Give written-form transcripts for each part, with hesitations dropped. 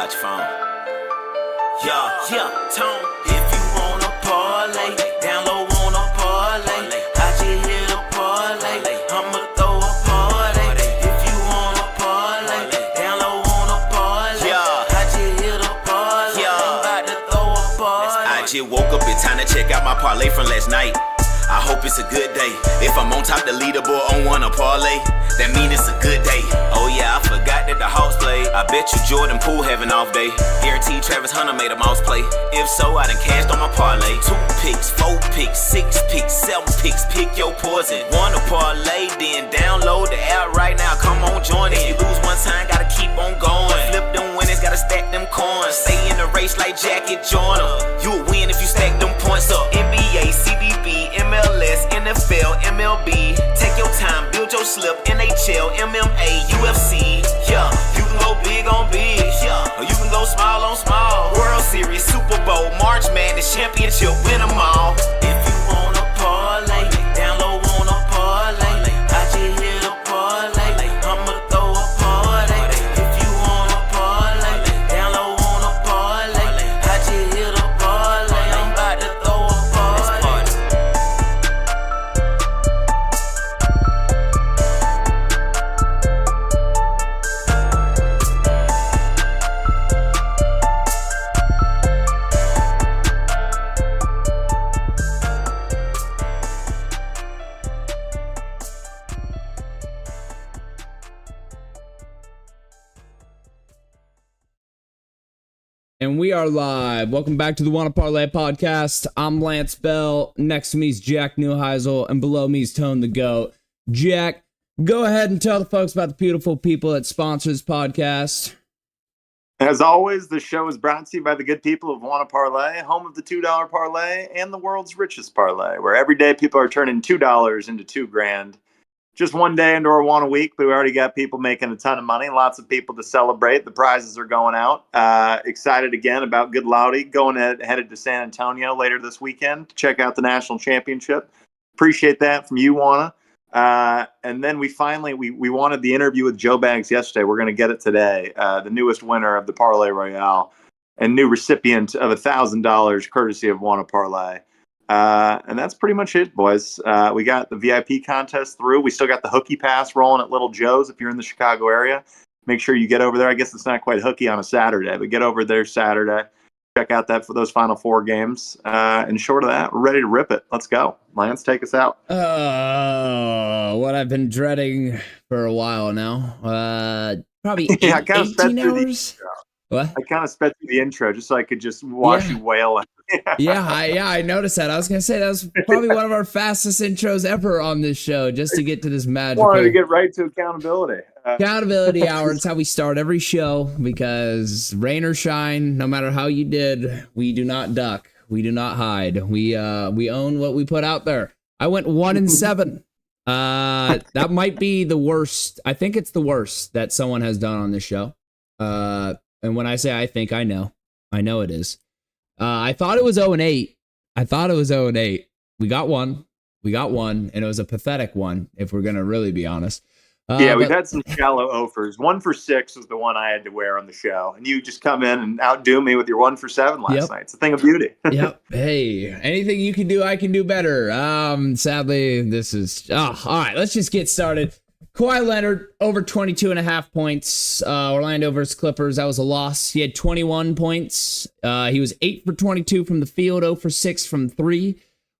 out your phone. Yeah, Tone. If you wanna parlay, down low wanna parlay. I just hit a parlay, I'ma throw a party. If you wanna parlay, down low wanna parlay. I just hit a parlay, I'm about to throw a party. I just woke up in time to check out my parlay from last night. I hope it's a good day. If I'm on top the leaderboard on Wanna Parlay, that mean it's a good day. Oh yeah, I forgot that the Hawks played. I bet you Jordan Poole have an off day. Guaranteed Travis Hunter made a mouse play. If so, I done cashed on my parlay. 2 picks, 4 picks, 6 picks, 7 picks. Pick your poison. Wanna parlay, then download the app right now. Come on, join it. If you lose one time, gotta keep on going. Flip them winnings, gotta stack them coins. Stay in the race like Jackie Joyner. You'll win if you stack them points up. NBA, CBB, MLS, NFL, MLB. Take your time, build your slip. NHL, MMA, UFC. Yeah, you can go big on big. Yeah, or you can go small on small. World Series, Super Bowl, March Madness, championship, win them all. If you wanna parlay, down low wanna parlay. I just hit a parlay, I'ma throw a party. If you wanna parlay, down low wanna parlay. I just hit a parlay, I'm about to throw a party. And we are live. Welcome back to the Wanna Parlay Podcast. I'm Lantz Bell. Next to me is Jack Newheisel, and below me is ToneTheGoat. Jack, go ahead and tell the folks about the beautiful people that sponsor this podcast. As always, the show is brought to you by the good people of Wanna Parlay, home of the $2 parlay and the world's richest parlay, where every day people are turning $2 into $2,000. Just one day into our Wanna week, but we already got people making a ton of money. Lots of people to celebrate. The prizes are going out. Excited again about Good Loudy headed to San Antonio later this weekend to check out the national championship. Appreciate that from you, Wanna. And then we wanted the interview with Joe Bags yesterday. We're going to get it today. The newest winner of the Parlay Royale and new recipient of $1,000 courtesy of Wanna Parlay. And that's pretty much it, boys. We got the VIP contest through. We still got the hooky pass rolling at Little Joe's. If you're in the Chicago area, make sure you get over there. I guess it's not quite hooky on a Saturday, but get over there Saturday. Check out that for those Final Four games. And short of that, we're ready to rip it. Let's go. Lance, take us out. What I've been dreading for a while now. Probably 18 hours. What? I kind of sped through the intro just so I could just watch you wail. I noticed that. I was going to say that was probably one of our fastest intros ever on this show, just to get to this magical. Wanted to get right to accountability. Accountability hour. It's how we start every show, because rain or shine, no matter how you did, we do not duck. We do not hide. We own what we put out there. I went 1-7. That might be the worst. I think it's the worst that someone has done on this show. And when I say I think, I know it is. I thought it was 0-8. We got one, and it was a pathetic one, if we're going to really be honest. We've had some shallow offers. 1 for 6 was the one I had to wear on the show. And you just come in and outdo me with your 1 for 7 last night. It's a thing of beauty. Yep. Hey, anything you can do, I can do better. Sadly, this is... all right, let's just get started. Kawhi Leonard, over 22.5 points. Orlando versus Clippers, that was a loss. He had 21 points. He was 8 for 22 from the field, 0 for 6 from 3.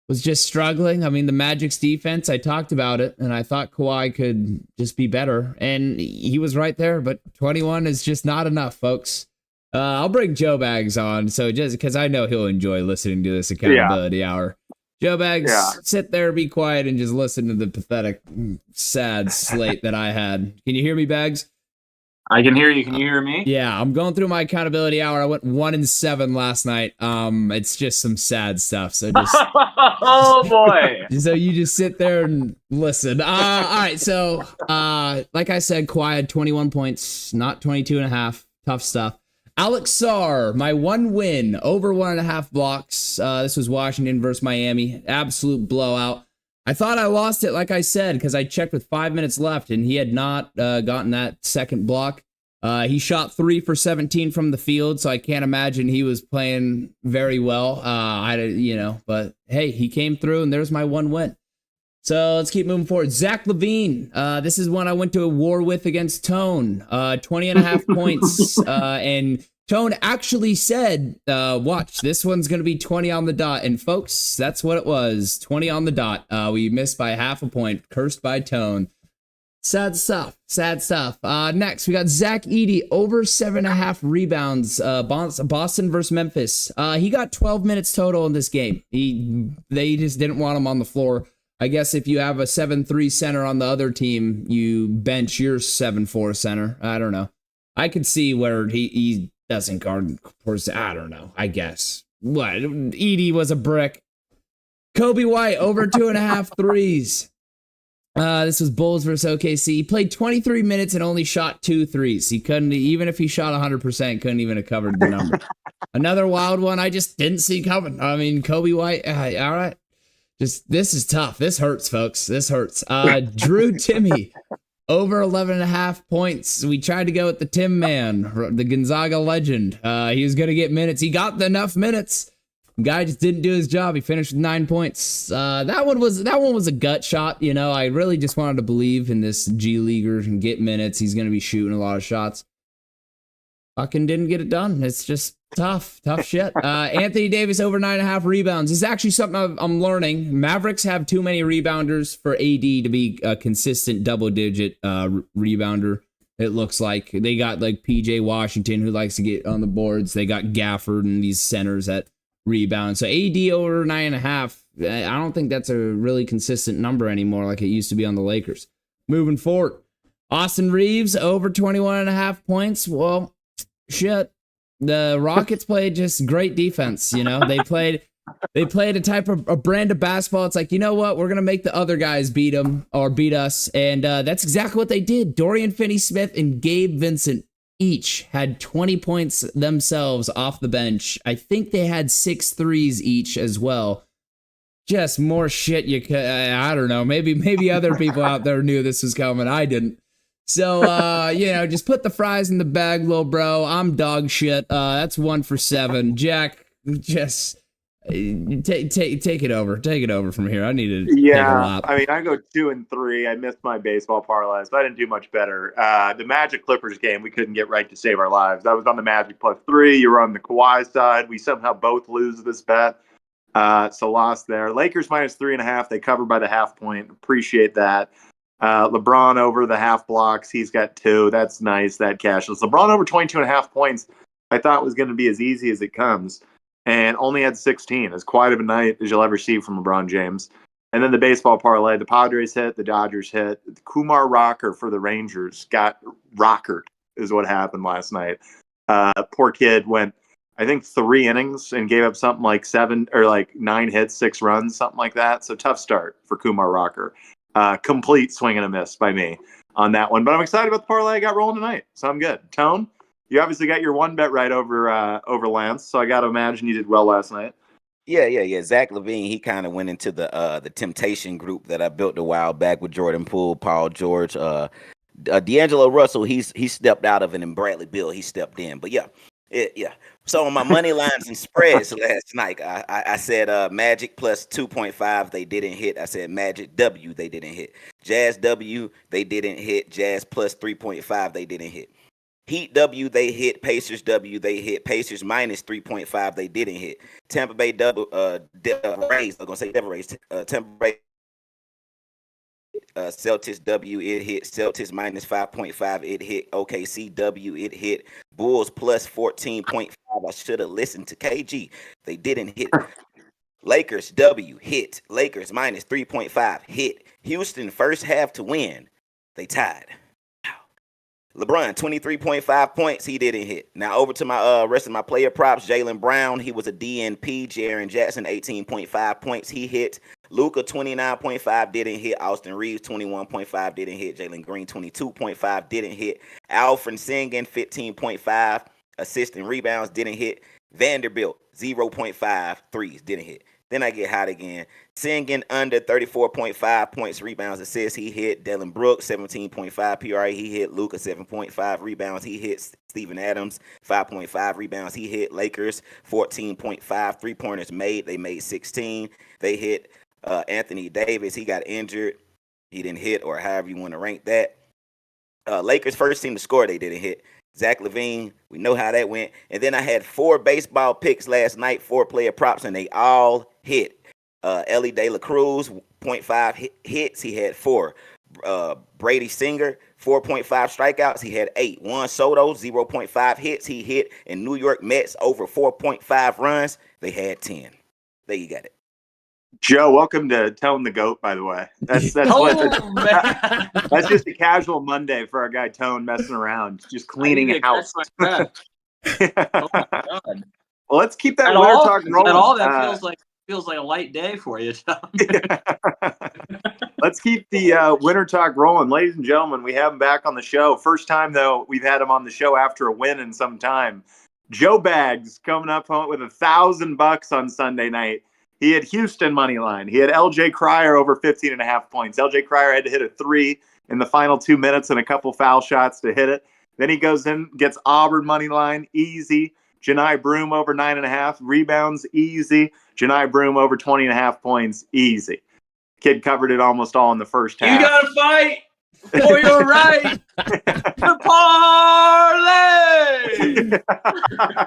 Was just struggling. I mean, the Magic's defense, I talked about it, and I thought Kawhi could just be better. And he was right there, but 21 is just not enough, folks. I'll bring Joe Bags on, so just because I know he'll enjoy listening to this accountability hour. Joe Bags, sit there, be quiet, and just listen to the pathetic, sad slate that I had. Can you hear me, Bags? I can hear you. Can you hear me? Yeah, I'm going through my accountability hour. I went 1-7 last night. It's just some sad stuff. So just oh boy. So you just sit there and listen. All right. So like I said, Kawhi had 21 points, not 22.5. Tough stuff. Alex Sarr, my one win, over 1.5 blocks. This was Washington versus Miami. Absolute blowout. I thought I lost it, like I said, because I checked with 5 minutes left, and he had not gotten that second block. He shot 3 for 17 from the field, so I can't imagine he was playing very well. But hey, he came through, and there's my one win. So let's keep moving forward. Zach Levine. This is one I went to a war with against Tone. 20.5 points. And Tone actually said, watch, this one's going to be 20 on the dot. And folks, that's what it was. 20 on the dot. We missed by half a point. Cursed by Tone. Sad stuff. Next, we got Zach Edey, over 7.5 rebounds. Boston versus Memphis. He got 12 minutes total in this game. They just didn't want him on the floor. I guess if you have a 7-3 center on the other team, you bench your 7-4 center. I don't know. I could see where he doesn't guard. I don't know. I guess. What? Edey was a brick. Kobe White, over 2.5 threes. This was Bulls versus OKC. He played 23 minutes and only shot 2 threes. He couldn't, even if he shot 100%, couldn't even have covered the number. Another wild one I just didn't see coming. I mean, Kobe White, all right. This is tough. This hurts, folks. This hurts. Drew Timmy, over 11.5 points. We tried to go with the Tim man, the Gonzaga legend. He was going to get minutes. He got enough minutes. Guy just didn't do his job. He finished with 9 points. That one was a gut shot. You know, I really just wanted to believe in this G Leaguer and get minutes. He's going to be shooting a lot of shots. Fucking didn't get it done. It's just tough shit. Anthony Davis, over 9.5 rebounds. This is actually something I'm learning. Mavericks have too many rebounders for AD to be a consistent double-digit rebounder. It looks like they got like PJ Washington, who likes to get on the boards. They got Gafford and these centers that rebound. So AD over 9.5. I don't think that's a really consistent number anymore, like it used to be on the Lakers. Moving forward, Austin Reeves, over 21.5 points. Well, shit. The Rockets played just great defense. You know, they played a brand of basketball. It's like, you know what? We're going to make the other guys beat them or beat us. And that's exactly what they did. Dorian Finney-Smith and Gabe Vincent each had 20 points themselves off the bench. I think they had 6 threes each as well. Just more shit you could, I don't know. Maybe other people out there knew this was coming. I didn't. So, just put the fries in the bag, little bro. I'm dog shit. That's 1 for 7. Jack, just take it over. Take it over from here. I need to take a lap. I mean, I go 2 and 3. I missed my baseball parlays, but I didn't do much better. The Magic Clippers game, we couldn't get right to save our lives. I was on the Magic +3. You were on the Kawhi side. We somehow both lose this bet. So lost there. Lakers -3.5. They covered by the half point. Appreciate that. LeBron over the half blocks. He's got 2. That's nice. That cashless. LeBron over 22.5 points. I thought was going to be as easy as it comes, and only had 16. As quiet of a night as you'll ever see from LeBron James. And then the baseball parlay. The Padres hit. The Dodgers hit. Kumar Rocker for the Rangers got rockered is what happened last night. Poor kid went, I think, 3 innings and gave up something like 7 or like 9 hits, 6 runs, something like that. So tough start for Kumar Rocker. Complete swing and a miss by me on that one. But I'm excited about the parlay I got rolling tonight. So I'm good. Tone, you obviously got your one bet right over Lantz. So I got to imagine you did well last night. Yeah. Zach Levine, he kind of went into the temptation group that I built a while back with Jordan Poole, Paul George, D'Angelo Russell. He stepped out of it, and Bradley Beal, he stepped in. But yeah. So on my money lines and spreads last night, I said Magic plus 2.5, they didn't hit. I said Magic W, they didn't hit. Jazz W, they didn't hit. Jazz plus 3.5, they didn't hit. Heat W, they hit. Pacers W, they hit. Pacers minus 3.5, they didn't hit. Tampa Bay Devil Rays, I'm going to say Devil Rays. Tampa Bay Celtics W, it hit. Celtics minus 5.5, it hit. OKC W, it hit. Bulls plus 14.5. I should have listened to KG. They didn't hit. Lakers W, hit. Lakers minus 3.5, hit. Houston first half to win. They tied. LeBron, 23.5 points. He didn't hit. Now over to my rest of my player props. Jaylen Brown, he was a DNP. Jaren Jackson, 18.5 points. He hit. Luka, 29.5, didn't hit. Austin Reeves, 21.5, didn't hit. Jalen Green, 22.5, didn't hit. Alfred Sengun, 15.5, assists and rebounds, didn't hit. Vanderbilt, 0.5 threes, didn't hit. Then I get hot again. Singing under 34.5 points, rebounds, assists. He hit Dylan Brooks, 17.5 PRA. He hit Luka, 7.5 rebounds. He hit Steven Adams, 5.5 rebounds. He hit Lakers, 14.5 3-pointers made. They made 16. They hit Anthony Davis. He got injured. He didn't hit, or however you want to rank that. Lakers first team to score, they didn't hit. Zach LaVine, we know how that went. And then I had 4 baseball picks last night, 4 player props, and they all hit. Ellie De La Cruz, 0.5 hits. He had 4. Brady Singer, 4.5 strikeouts. He had 8. Juan Soto, 0.5 hits. He hit. And New York Mets, over 4.5 runs. They had 10. There you got it. Joe, welcome to Tone the Goat, by the way. That's just a casual Monday for our guy Tone messing around, just cleaning a house. Oh my God. Well, let's keep that winter talk rolling. That feels like a light day for you, Tom. Let's keep the winter talk rolling. Ladies and gentlemen, we have him back on the show. First time, though, we've had him on the show after a win in some time. Joe Bags coming up with $1,000 on Sunday night. He had Houston money line. He had LJ Cryer over 15.5 points. LJ Cryer had to hit a 3 in the final 2 minutes and a couple foul shots to hit it. Then he goes in, gets Auburn money line, easy. Janai Broome over 9.5 rebounds, easy. Janai Broome over 20.5 points, easy. Kid covered it almost all in the first half. You gotta fight for your right to parlay.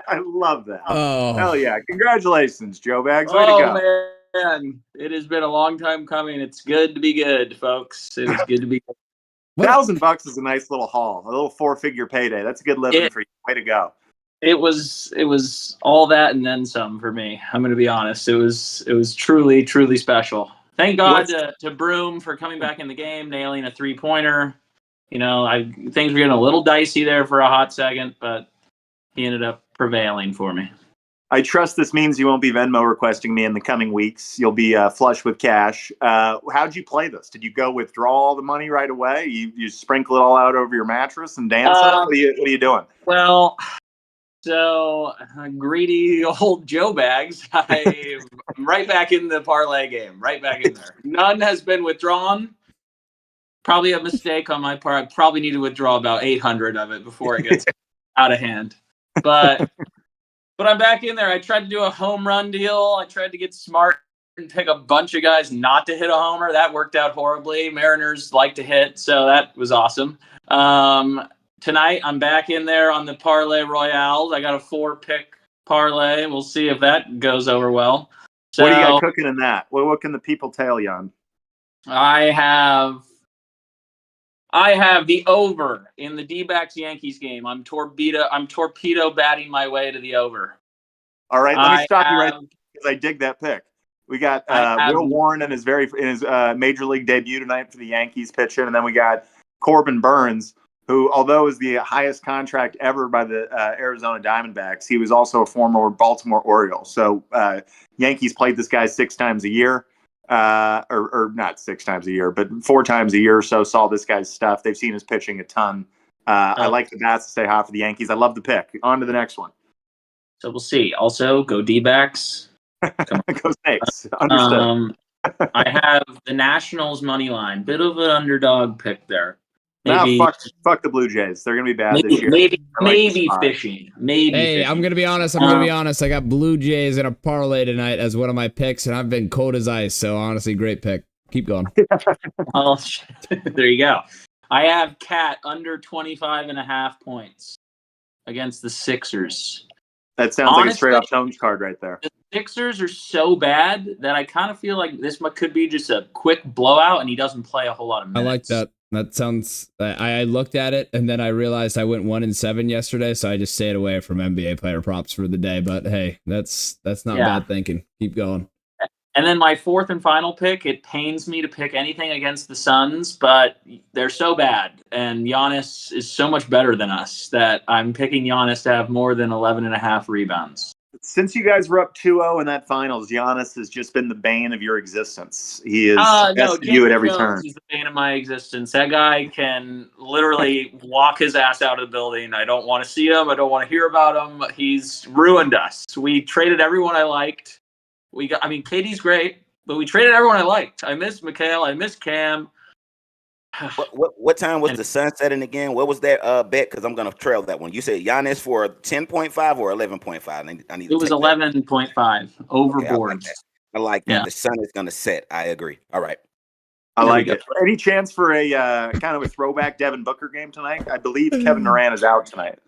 I love that. Oh, Hell yeah. Congratulations, Joe Bags. Way to go. Man. It has been a long time coming. It's good to be good, folks. It is good to be good. $1,000 is a nice little haul, a little 4-figure payday. That's a good living for you. Way to go. It was all that and then some for me. I'm going to be honest. It was truly, truly special. Thank God to Broome for coming back in the game, nailing a 3-pointer. You know, things were getting a little dicey there for a hot second, but he ended up prevailing for me. I trust this means you won't be Venmo requesting me in the coming weeks. You'll be flush with cash. How'd you play this? Did you go withdraw all the money right away? You sprinkle it all out over your mattress and dance? What are you doing? Well, so greedy old Joe Bags. I'm right back in the parlay game. Right back in there. None has been withdrawn. Probably a mistake on my part. I probably need to withdraw about 800 of it before it gets out of hand. But I'm back in there. I tried to do a home run deal. I tried to get smart and pick a bunch of guys not to hit a homer. That worked out horribly. Mariners like to hit, so that was awesome. Tonight, I'm back in there on the Parlay Royales. I got a 4-pick parlay. We'll see if that goes over well. So, what do you got cooking in that? What can the people tell you on? I have the over in the D-backs Yankees game. I'm torpedo batting my way to the over. All right, let me stop you right there because I dig that pick. We got Will Warren in his major league debut tonight for the Yankees pitching, and then we got Corbin Burns, who, although is the highest contract ever by the Arizona Diamondbacks, he was also a former Baltimore Oriole. So Yankees played this guy 6 times a year. Or not 6 times a year, but 4 times a year or so, saw this guy's stuff. They've seen his pitching a ton. I like the bats to stay hot for the Yankees. I love the pick. On to the next one. So we'll see. Also, go D-backs. Go Snakes. Understood. I have the Nationals money line. Bit of an underdog pick there. Maybe, fuck the Blue Jays. They're going to be bad this year. Maybe fishing. Fishing. I'm going to be honest. I got Blue Jays in a parlay tonight as one of my picks, and I've been cold as ice. So, honestly, great pick. Keep going. Well, there you go. I have Cat under 25.5 points against the Sixers. That sounds like a straight-up Tones card right there. The Sixers are so bad that I kind of feel like this could be just a quick blowout, and he doesn't play a whole lot of minutes. I like that. That sounds. I looked at it and then I realized I went 1-7 yesterday, so I just stayed away from NBA player props for the day. But hey, that's not bad thinking. Keep going. And then my 4th and final pick. It pains me to pick anything against the Suns, but they're so bad, and Giannis is so much better than us that I'm picking Giannis to have more than 11.5 rebounds. Since you guys were up 2-0 in that finals, Giannis has just been the bane of your existence. He is you at every turn. He's the bane of my existence. That guy can literally walk his ass out of the building. I don't want to see him. I don't want to hear about him. He's ruined us. We traded everyone I liked. KD's great, but we traded everyone I liked. I miss Mikhail. I miss Cam. What time was the sun setting again? What was that bet? Because I'm gonna trail that one. You said Giannis for 10.5 or 11.5. I need. It was 11.5 overboard. Okay, I like that. Yeah. The sun is gonna set. I agree. All right. I like it. Any chance for a kind of a throwback Devin Booker game tonight? I believe Kevin Durant is out tonight.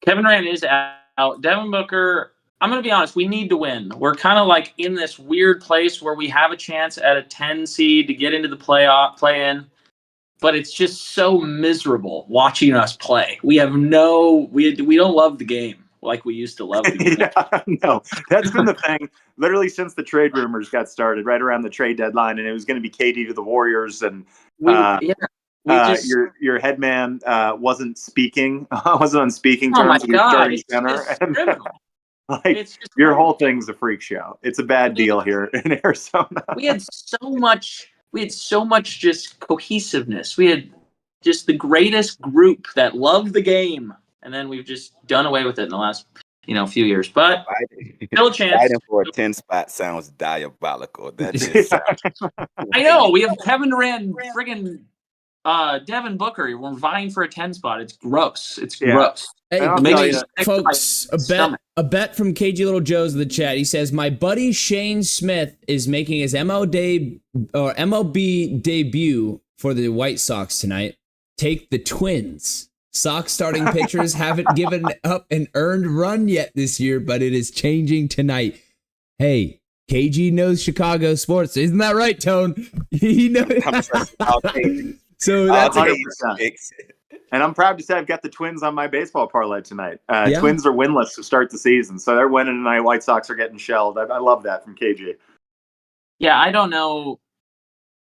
Kevin Durant is out. Devin Booker, I'm going to be honest, we need to win. We're kind of like in this weird place where we have a chance at a 10 seed to get into the play-in, but it's just so miserable watching us play. We have we don't love the game like we used to love the game. Yeah, no, that's been the thing literally since the trade rumors got started, right around the trade deadline, and it was going to be KD to the Warriors, and your head man wasn't on speaking terms with your starting center. And, your whole thing's a freak show. It's a bad deal here in Arizona. We had so much just cohesiveness. We had just the greatest group that loved the game, and then we've just done away with it in the last few years. But still a chance. Fighting for a 10 spot sounds diabolical. That just sounds. I know. We have Kevin Durant, friggin' Devin Booker. We're vying for a 10 spot. It's gross. It's gross. Hey, folks, a bet from KG Little Joe's in the chat. He says, my buddy Shane Smith is making his MLB debut for the White Sox tonight. Take the Twins. Sox starting pitchers haven't given up an earned run yet this year, but it is changing tonight. Hey, KG knows Chicago sports. Isn't that right, Tone? He knows. So that's 100%. And I'm proud to say I've got the Twins on my baseball parlay tonight. Twins are winless to start the season, so they're winning tonight. White Sox are getting shelled. I love that from KG. Yeah, I don't know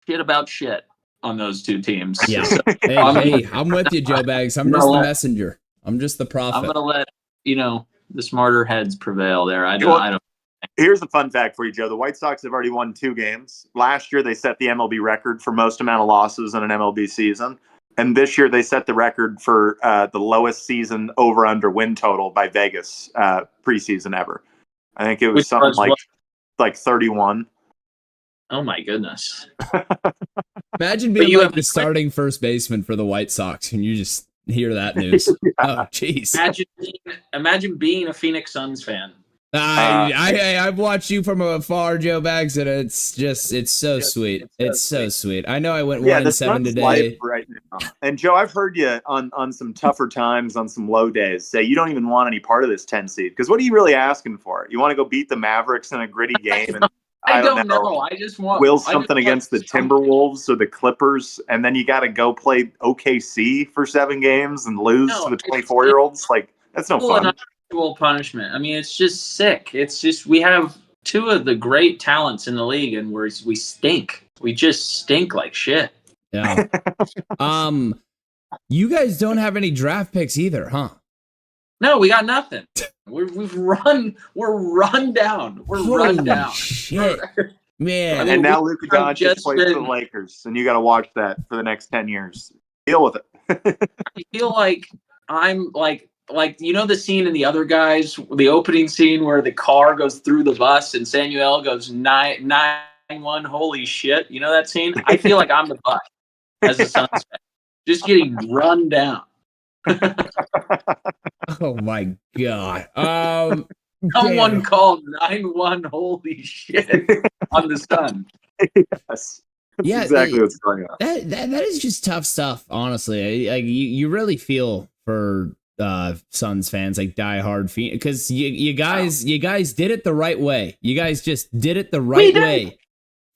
shit about shit on those two teams. Yeah. So, hey, I'm with you, Joe Bags. I'm just the messenger. I'm just the prophet. I'm gonna let the smarter heads prevail there. I don't. Here's a fun fact for you, Joe. The White Sox have already won 2 games. Last year, they set the MLB record for most amount of losses in an MLB season. And this year, they set the record for the lowest season over-under win total by Vegas preseason ever. I think it was something like 31. Oh, my goodness. Imagine being like the starting first baseman for the White Sox and you just hear that news. Yeah. Oh, jeez. Imagine being a Phoenix Suns fan. I've watched you from afar, Joe Bags, and it's so sweet. It's so sweet. I know I went 1-7 today. Right now. And Joe, I've heard you on some tougher times, on some low days, say you don't even want any part of this 10 seed. Because what are you really asking for? You want to go beat the Mavericks in a gritty game? And I don't know. I just want something against the Timberwolves or the Clippers, and then you got to go play OKC for 7 games and lose to the 24-years-olds. Like, that's no fun. Punishment. I mean, it's just sick. It's just we have 2 of the great talents in the league, and we stink. We just stink like shit. Yeah. You guys don't have any draft picks either, huh? No, we got nothing. We're run down. We're run down. Shit. Man. And now Luka Doncic plays for the Lakers, and you got to watch that for the next 10 years. Deal with it. I feel like I'm like the scene in The Other Guys, the opening scene where the car goes through the bus and Samuel goes 9-1, holy shit. You know that scene? I feel like I'm the bus as a Suns fan, just getting run down. Oh my god. Someone called 9-1, holy shit, on the Sun. Yes. Yeah, exactly what's going on. That is just tough stuff, honestly. Like you really feel for Suns fans, like diehard, because you guys did it the right way. You guys just did it the right way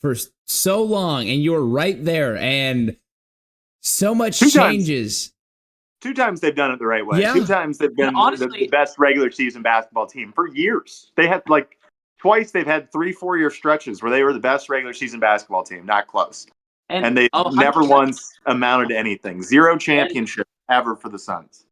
for so long, and you're right there, and so much changes. 2 times they've done it the right way. Yeah. 2 times they've been the best regular season basketball team for years. They had twice they've had 3-4 year stretches where they were the best regular season basketball team, not close. And they never once amounted to anything. 0 championship ever for the Suns.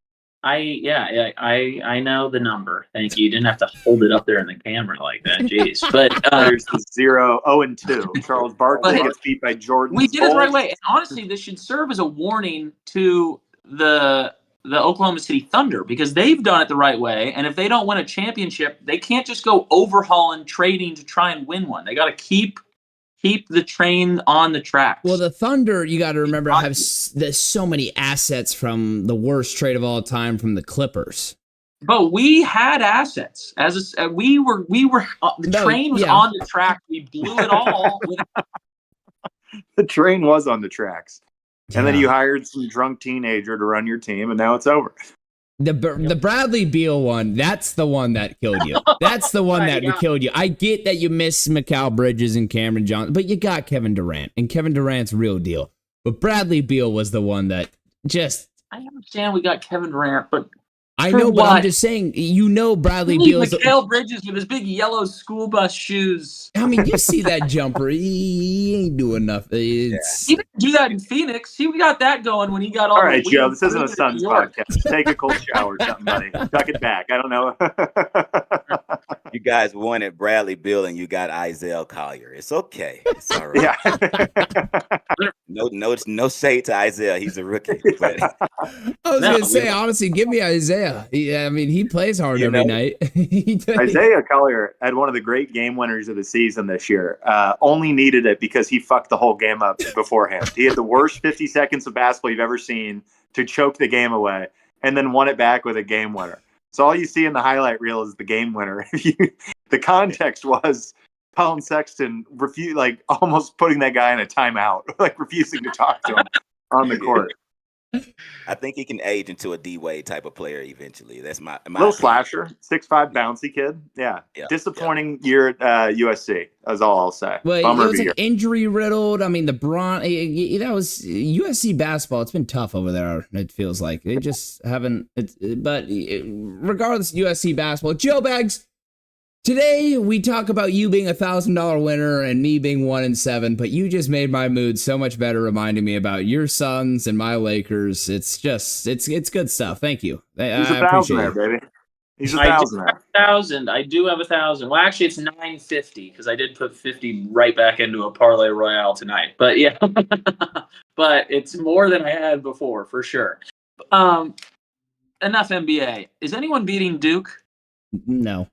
I know the number. Thank you. You didn't have to hold it up there in the camera like that. Jeez. But there's the 0-2. Charles Barkley gets beat by Jordan. We did it the right way. And honestly, this should serve as a warning to the the Oklahoma City Thunder because they've done it the right way. And if they don't win a championship, they can't just go overhauling, trading to try and win one. They got to keep the train on the tracks. Well, the Thunder, you got to remember, there's so many assets from the worst trade of all time from the Clippers. But we had assets. We were the train was on the track. We blew it all. The train was on the tracks. And then you hired some drunk teenager to run your team, and now it's over. The Bradley Beal one, that's the one that killed you. That's the one that killed you. I get that you miss Mikal Bridges and Cameron Johnson, but you got Kevin Durant, and Kevin Durant's real deal. But Bradley Beal was the one that just... I understand we got Kevin Durant, but... I know, but I'm just saying, Bradley Beal's... Mikal Bridges with his big yellow school bus shoes. I mean, you see that jumper. He ain't doing nothing. He didn't do that in Phoenix. He got that going when he got all right, Joe, this isn't a Suns podcast. Take a cold shower or something, buddy. Tuck it back. I don't know. You guys wanted Bradley Beal and you got Isaiah Collier. It's okay. It's all right. Yeah. No shade to Isaiah. He's a rookie. But I was going to say, honestly, give me Isaiah. He plays hard every night. Isaiah Collier had one of the great game winners of the season this year. Only needed it because he fucked the whole game up beforehand. He had the worst 50 seconds of basketball you've ever seen to choke the game away and then won it back with a game winner. So all you see in the highlight reel is the game winner. The context was Colin Sexton almost putting that guy in a timeout, refusing to talk to him on the court. I think he can age into a D-Wade type of player eventually. That's my little opinion. slasher, 6'5" bouncy kid. Yeah. Disappointing year at USC. That's all I'll say. Well, it was injury riddled. I mean, that was USC basketball. It's been tough over there. It feels like they just haven't. But regardless, USC basketball. Joe Bags. Today, we talk about you being $1,000 winner and me being 1-7, but you just made my mood so much better reminding me about your Suns and my Lakers. It's good stuff. Thank you. He's a thousandaire, baby. He's a thousandaire. I do have 1,000. Well, actually, it's 950 because I did put 50 right back into a parlay royale tonight. But yeah, but it's more than I had before for sure. Enough NBA. Is anyone beating Duke? No.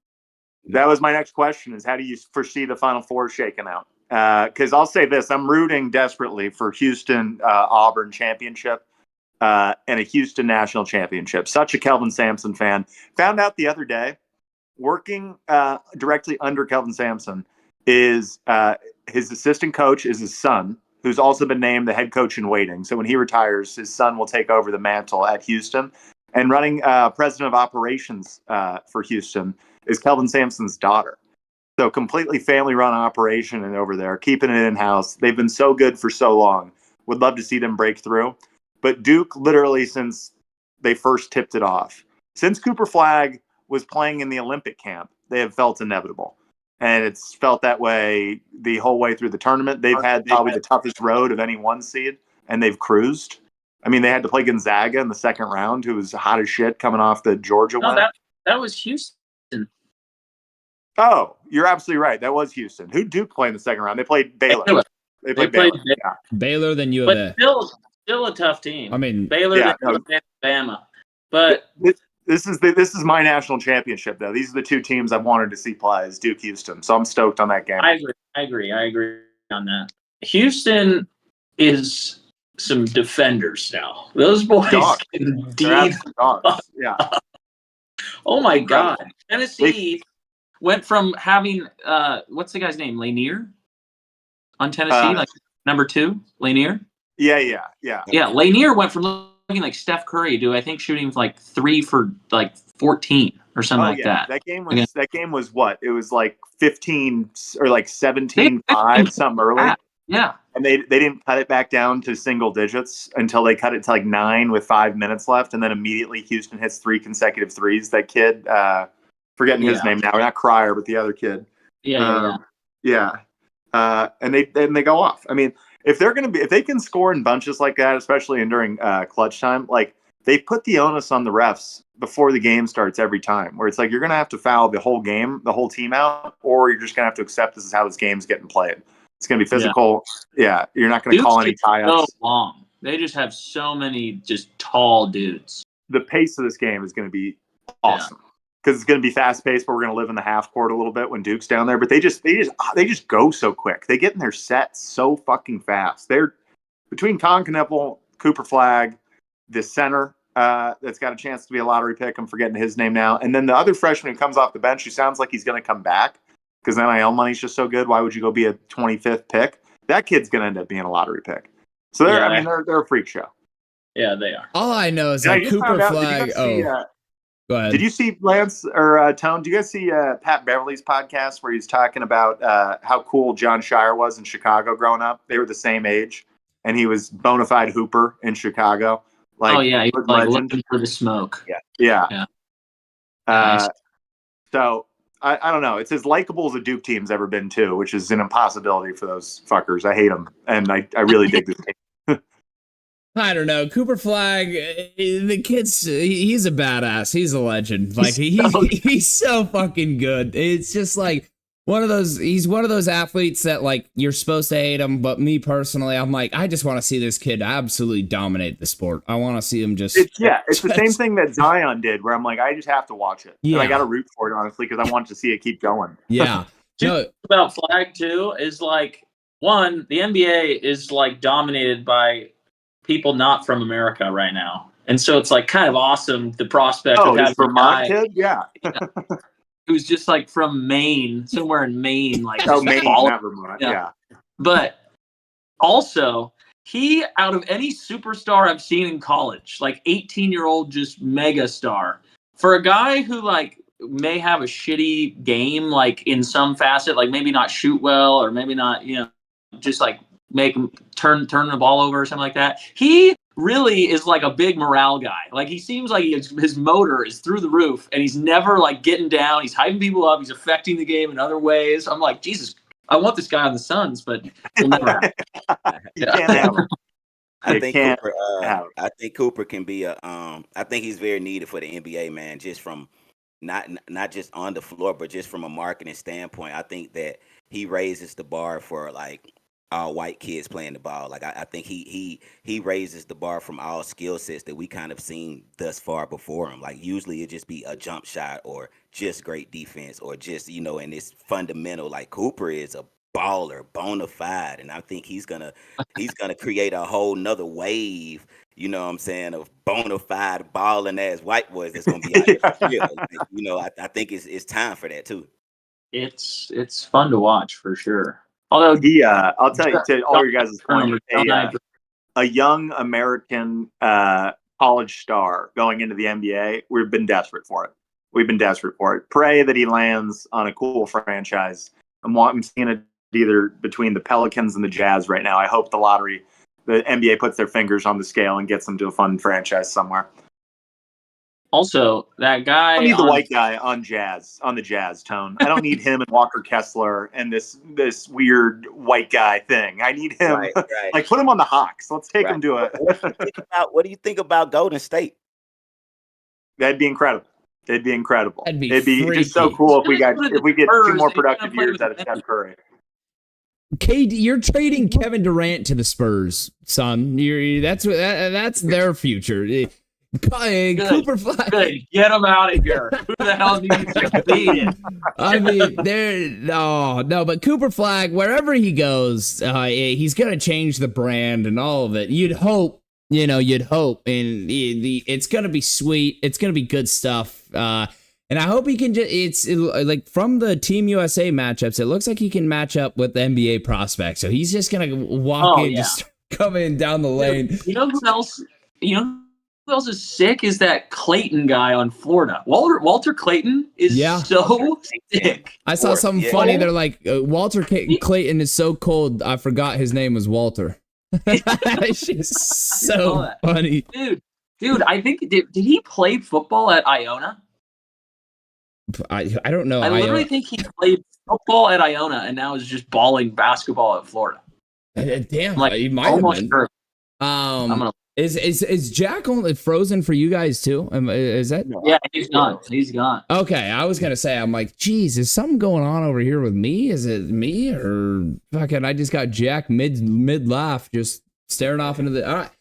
That was my next question is how do you foresee the Final Four shaking out? Because I'll say this, I'm rooting desperately for Houston Auburn championship and a Houston national championship. Such a Kelvin Sampson fan. Found out the other day, working directly under Kelvin Sampson is his assistant coach is his son, who's also been named the head coach in waiting. So when he retires, his son will take over the mantle at Houston. And running president of operations for Houston is Kelvin Sampson's daughter. So completely family-run operation and over there, keeping it in-house. They've been so good for so long. Would love to see them break through. But Duke, literally since they first tipped it off, since Cooper Flagg was playing in the Olympic camp, they have felt inevitable. And it's felt that way the whole way through the tournament. They've had probably the toughest road of any one seed, and they've cruised. I mean, they had to play Gonzaga in the second round, who was hot as shit coming off the Georgia win. That was Houston. Oh, you're absolutely right. That was Houston. Who Duke play in the second round? They played Baylor. They played Baylor. Yeah. Baylor, then U of A. But still a tough team. I mean, Baylor, then Alabama. But this is my national championship, though. These are the two teams I've wanted to see play is Duke, Houston. So I'm stoked on that game. I agree on that. Houston is some defenders now. Those boys can deep. Yeah. Oh my God. Tennessee went from having what's the guy's name? Lanier on Tennessee, number 2, Lanier. Yeah. Lanier went from looking like Steph Curry to I think shooting 3 for 14 or something like that. That game was what? It was 15 or 17-5 something early. Yeah. And they didn't cut it back down to single digits until they cut it to 9 with 5 minutes left, and then immediately Houston hits 3 consecutive threes. That kid, forgetting his name now, not Cryer, but the other kid. And they go off. I mean, if they can score in bunches like that, especially during clutch time, they put the onus on the refs before the game starts every time, where it's you're going to have to foul the whole game, the whole team out, or you're just going to have to accept this is how this game's getting played. It's going to be physical. Yeah, you're not going to call any tie-ups. So long. They just have so many just tall dudes. the pace of this game is going to be awesome because it's going to be fast paced, but we're going to live in the half court a little bit when Duke's down there. But they just go so quick. They get in their sets so fucking fast. They're between Colin Knueppel, Cooper Flagg, the center that's got a chance to be a lottery pick. I'm forgetting his name now. And then the other freshman who comes off the bench, who sounds like he's going to come back because NIL money's just so good. Why would you go be a 25th pick? That kid's going to end up being a lottery pick. So they're a freak show. Yeah, they are. All I know is that Cooper Flagg. Go ahead. Did you see Lantz or Tone? Do you guys see Pat Beverly's podcast where he's talking about how cool John Shire was in Chicago growing up? They were the same age, and he was bona fide hooper in Chicago. Like, he was like looking for the smoke. Yeah. So I don't know. It's as likable as a Duke team's ever been too, which is an impossibility for those fuckers. I hate them, and I really dig this team. I don't know. Cooper Flagg, the kid's, he's a badass. He's a legend. Like, he's so fucking good. It's just like he's one of those athletes that, like, you're supposed to hate him, but me personally, I'm like, I just want to see this kid absolutely dominate the sport. I want to see him just. It's the same thing that Zion did, where I'm like, I just have to watch it. Yeah. And I got to root for it, honestly, because I want to see it keep going. Yeah. About Flagg, too, is like, one, the NBA is, like, dominated by people not from America right now, and so it's like kind of awesome the prospect of having a guy, who's just like from Maine, somewhere in Maine, like Maine, not Vermont, yeah. But also, he out of any superstar I've seen in college, like 18-year-old, just mega star, for a guy who like may have a shitty game, like in some facet, like maybe not shoot well, or maybe not, just like make him turn the ball over or something like that. He really is like a big morale guy. Like, he seems like his motor is through the roof, and he's never like getting down. He's hyping people up. He's affecting the game in other ways. I'm like, Jesus, I want this guy on the Suns, but he'll never. You can't have him. I think Cooper can be I think he's very needed for the NBA, man. Just from not just on the floor, but just from a marketing standpoint. I think that he raises the bar for like all white kids playing the ball. Like, I think he raises the bar from all skill sets that we kind of seen thus far before him. Like, usually it just be a jump shot or just great defense or just, and it's fundamental. Like, Cooper is a baller, bona fide, and I think he's gonna create a whole nother wave, you know what I'm saying, of bona fide balling ass white boys that's gonna be out there. Like, I think it's time for that too. It's fun to watch for sure. Although I'll tell you, to all your guys' point, a young American college star going into the NBA, we've been desperate for it. Pray that he lands on a cool franchise. I'm seeing it either between the Pelicans and the Jazz right now. I hope the NBA puts their fingers on the scale and gets them to a fun franchise somewhere. Also, that guy. I don't need the white guy on the Jazz, Tone. I don't need him and Walker Kessler and this weird white guy thing. I need him. Right. Like, put him on the Hawks. Let's take him to a. What do you think about Golden State? That'd be incredible. It'd be It'd be just so cool if we get 2 more productive years out of Steph Curry. KD, you're trading Kevin Durant to the Spurs, son. That's their future. Cooper Flagg. Good. Get him out of here. Who the hell needs to be? I mean, no, but Cooper Flagg, wherever he goes, he's gonna change the brand and all of it. You'd hope, and it's gonna be sweet. It's gonna be good stuff. And I hope he can like from the Team USA matchups, it looks like he can match up with the NBA prospects. So he's just gonna walk in, just coming down the lane. You know who else? Who else is sick is that Clayton guy on Florida. Walter Clayton is so sick. I saw something funny. They're like, Walter Clayton is so cold, I forgot his name was Walter. It's just so funny. Dude, I think, did he play football at Iona? I don't know. I literally think he played football at Iona and now is just balling basketball at Florida. Damn, like, he might have been. Sure. Is Jack only frozen for you guys too? Is that? Yeah, he's gone. He's gone. Okay, I was gonna say, I'm like, geez, is something going on over here with me? Is it me or fucking? I just got Jack mid laugh, just staring off into the. All right.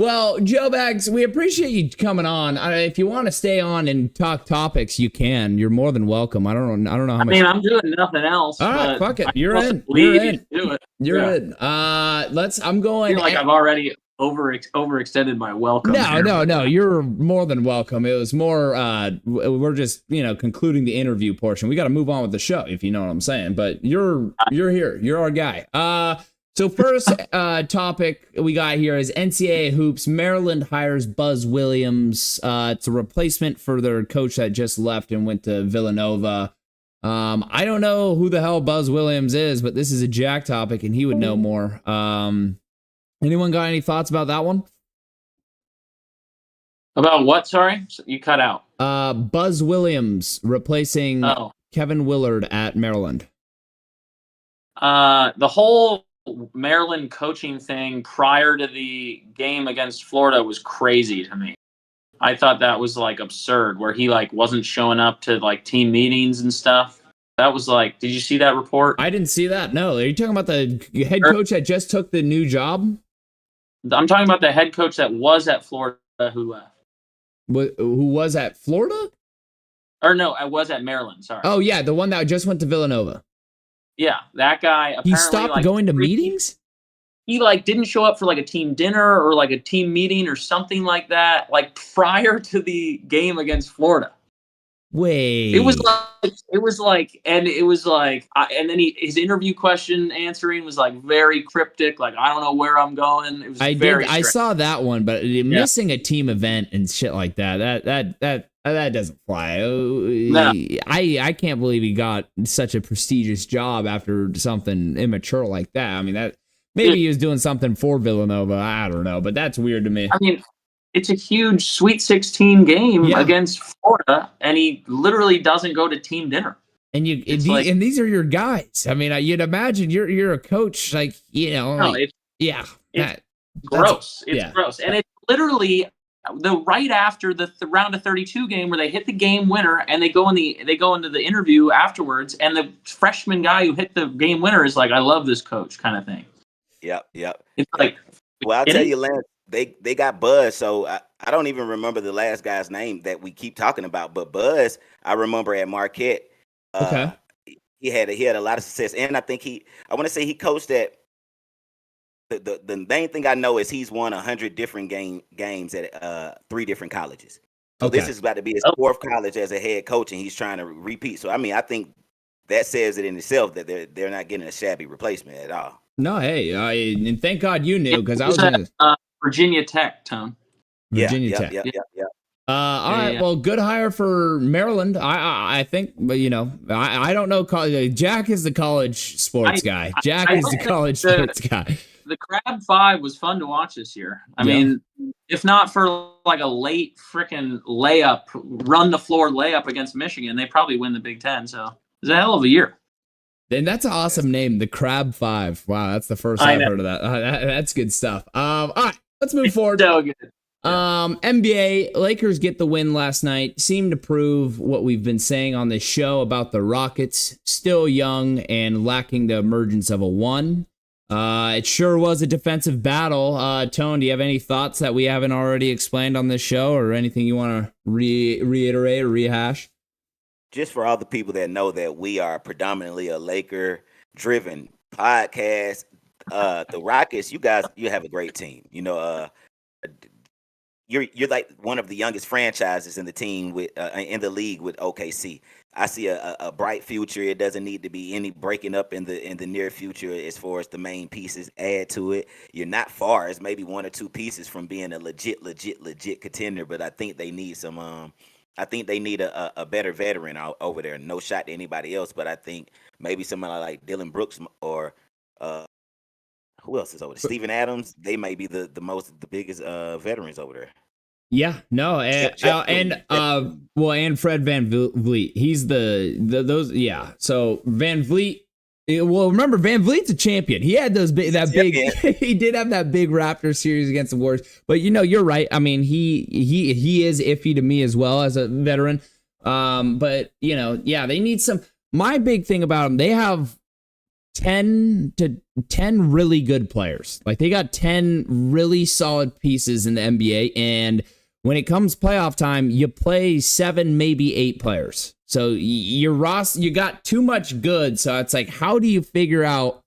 Well, Joe Bags, we appreciate you coming on. If you want to stay on and talk topics, you can. You're more than welcome. I don't know how much. I mean, I'm doing nothing else. All right, fuck it. You're in. Do it. You're in. I'm going. I feel like I've already overextended my welcome. No. You're more than welcome. It was more. We're just concluding the interview portion. We got to move on with the show, if you know what I'm saying. But you're here. You're our guy. So first topic we got here is NCAA hoops. Maryland hires Buzz Williams. It's a replacement for their coach that just left and went to Villanova. I don't know who the hell Buzz Williams is, but this is a Jack topic, and he would know more. Anyone got any thoughts about that one? About what? Sorry, you cut out. Buzz Williams replacing Kevin Willard at Maryland. The whole Maryland coaching thing prior to the game against Florida was crazy to me. I thought that was like absurd, where he like wasn't showing up to like team meetings and stuff. That was like, did you see that report? I didn't see that. No, are you talking about the head coach that just took the new job? I'm talking about the head coach that was at Florida who left. Who was at Florida? Or no, I was at Maryland. Sorry. Oh yeah, the one that just went to Villanova. Yeah, that guy. Apparently, he stopped going to meetings. He like didn't show up for like a team dinner or like a team meeting or something like that, like prior to the game against Florida. Wait. It was like, and then his interview question answering was like very cryptic. Like, I don't know where I'm going. It was I saw that one, but missing a team event and shit like that doesn't fly. No. I can't believe he got such a prestigious job after something immature like that. I mean, that maybe he was doing something for Villanova. I don't know, but that's weird to me. I mean, it's a huge Sweet 16 game against Florida, and he literally doesn't go to team dinner. And and these are your guys. I mean, you'd imagine you're a coach, like it's gross. It's gross, and it's literally right after the round of 32 game where they hit the game winner, and they go into the interview afterwards, and the freshman guy who hit the game winner is like, "I love this coach," kind of thing. Yep. It's like, well, I'll tell you, Lance. They got Buzz, so I don't even remember the last guy's name that we keep talking about. But Buzz, I remember at Marquette. Okay. He had a lot of success, and I think I want to say he coached at the main thing I know is he's won 100 different games at 3 different colleges. So this is about to be his 4th college as a head coach, and he's trying to repeat. So I mean, I think that says it in itself that they're not getting a shabby replacement at all. No, hey, and thank God you knew, because I was gonna. Virginia Tech, Tone. Virginia Tech. Yeah. All right. Well, good hire for Maryland. I think, but I don't know. Jack is the college sports guy. Jack is the college sports guy. The Crab 5 was fun to watch this year. I mean, if not for like a late freaking run the floor layup against Michigan, they probably win the Big Ten. So it was a hell of a year. And that's an awesome name, the Crab 5. Wow, that's the first I've heard of that. That's good stuff. All right, let's move forward. So good. NBA, Lakers get the win last night. Seem to prove what we've been saying on this show about the Rockets. Still young and lacking the emergence of a 1. It sure was a defensive battle. Tone, do you have any thoughts that we haven't already explained on this show, or anything you want to reiterate or rehash? Just for all the people that know that we are predominantly a Laker-driven podcast, the Rockets, you have a great team. You're like one of the youngest franchises in the team in the league with OKC. I see a bright future. It doesn't need to be any breaking up in the near future as far as the main pieces add to it. You're not far. It's maybe 1 or 2 pieces from being a legit contender, but I think they need some. I think they need a better veteran over there. No shot to anybody else, but I think maybe somebody like Dylan Brooks or who else is over there? Steven Adams. They may be the biggest veterans over there. Yeah, no, and Fred VanVleet. He's those. Yeah, so VanVleet. Well, remember VanVleet's a champion. He had he did have that big Raptors series against the Warriors. But you're right. I mean, he is iffy to me as well as a veteran. But they need some. My big thing about them, they have 10 really good players. Like they got 10 really solid pieces in the NBA, and when it comes playoff time, you play 7, maybe 8 players. So your roster, you got too much good. So it's like, how do you figure out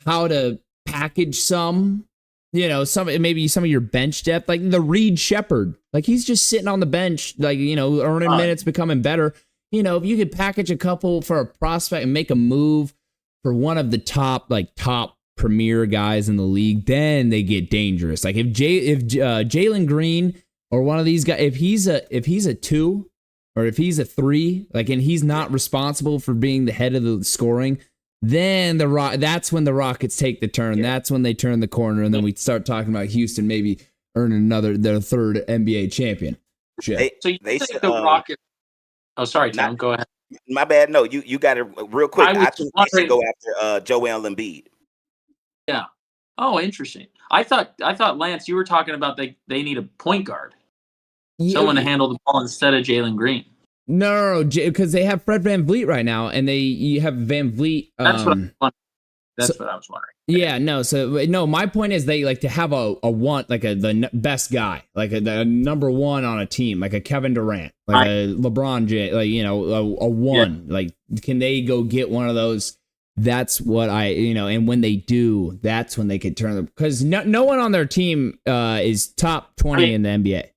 how to package some, maybe some of your bench depth, like the Reed Shepherd, like he's just sitting on the bench, like, earning minutes, becoming better. If you could package a couple for a prospect and make a move for one of the top premier guys in the league, then they get dangerous. Like if Jalen Green or one of these guys, if he's a 2 or if he's a 3, like, and he's not responsible for being the head of the scoring, then that's when the Rockets take the turn. Yeah. That's when they turn the corner, and then we start talking about Houston maybe earning their 3rd NBA champion. So you think the Rockets? Oh, sorry, Tom. Go ahead. My bad. No, you got it real quick. I think they should go after Joel Embiid. Yeah. Oh, interesting. I thought Lance, you were talking about they need a point guard, someone to handle the ball instead of Jalen Green. No, because they have Fred VanVleet right now, and you have VanVleet. That's what I was wondering. Yeah, no. My point is they like to have a the best guy, like the number 1 on a team, like a Kevin Durant, like a LeBron James, like a 1. Yeah. Like, can they go get one of those? That's what and when they do, that's when they could turn them, because no one on their team is top 20 in the NBA.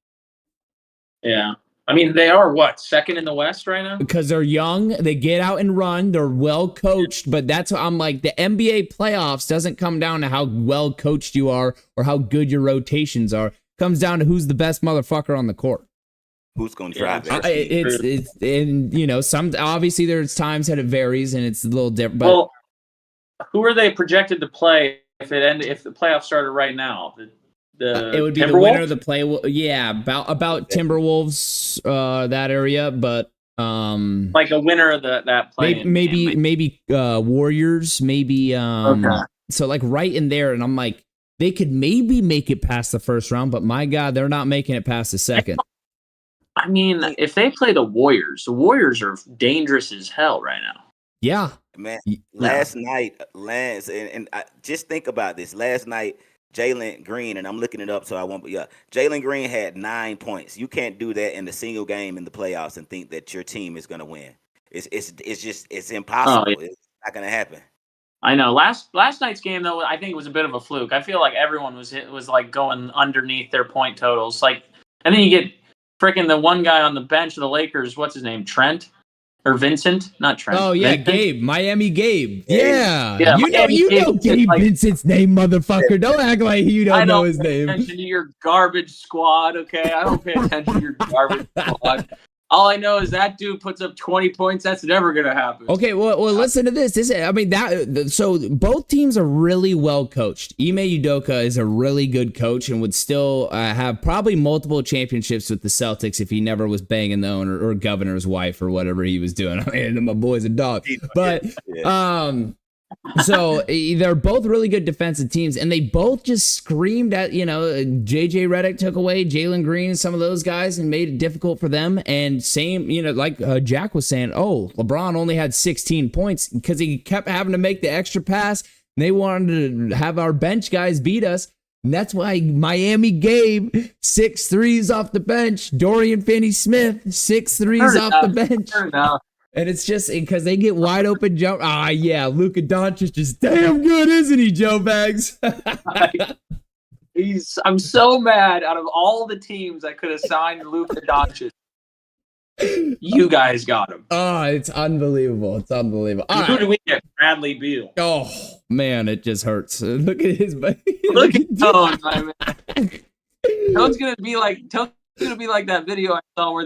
Yeah. I mean, they are second in the West right now? Because they're young, they get out and run, they're well coached, but that's what I'm like, the NBA playoffs doesn't come down to how well coached you are or how good your rotations are. It comes down to who's the best motherfucker on the court. Who's going to drive it? It's and some obviously there's times that it varies and it's a little different. But well, who are they projected to play if the playoffs started right now? It would be the winner of the play. Yeah, about Timberwolves, that area, but like a winner of that play. Maybe Warriors, maybe okay. So like right in there, and I'm like, they could maybe make it past the first round, but my God, they're not making it past the second. I mean, if they play the Warriors are dangerous as hell right now. Yeah, man. Last night, Lance, and just think about this. Last night, Jalen Green, and I'm looking it up so I won't. Yeah, Jalen Green had 9 points. You can't do that in a single game in the playoffs and think that your team is going to win. It's impossible. Oh, yeah. It's not going to happen. I know. Last night's game though, I think it was a bit of a fluke. I feel like everyone was like going underneath their point totals. Like, and then you get freaking the one guy on the bench of the Lakers. What's his name? Trent. Or Vincent, not Trent. Oh yeah, Vincent? Gabe, Miami Gabe. Yeah. You know Gabe like, Vincent's name, motherfucker. Don't act like you don't know his name. I don't pay attention to your garbage squad, okay? I don't pay attention to your garbage squad. All I know is that dude puts up 20 points. That's never gonna happen. Okay, well, listen to this. So both teams are really well coached. Ime Udoka is a really good coach and would still have probably multiple championships with the Celtics if he never was banging the owner or governor's wife or whatever he was doing. I mean, my boy's a dog, but so they're both really good defensive teams, and they both just screamed at, JJ Redick took away Jalen Green, some of those guys, and made it difficult for them. And same, like Jack was saying, LeBron only had 16 points because he kept having to make the extra pass. And they wanted to have our bench guys beat us. And that's why Miami gave 6 threes off the bench. Dorian Finney-Smith, 6 threes off the bench. And it's just because they get wide open jump. Yeah, Luka Doncic is damn good, isn't he, Joe Bags? I'm so mad. Out of all the teams that could have signed Luka Doncic, you guys got him. Oh, it's unbelievable. It's unbelievable. Who do we get? Bradley Beal. Oh, man, it just hurts. Look at his body. Look at Tone, my man. Tone's going to be like that video I saw where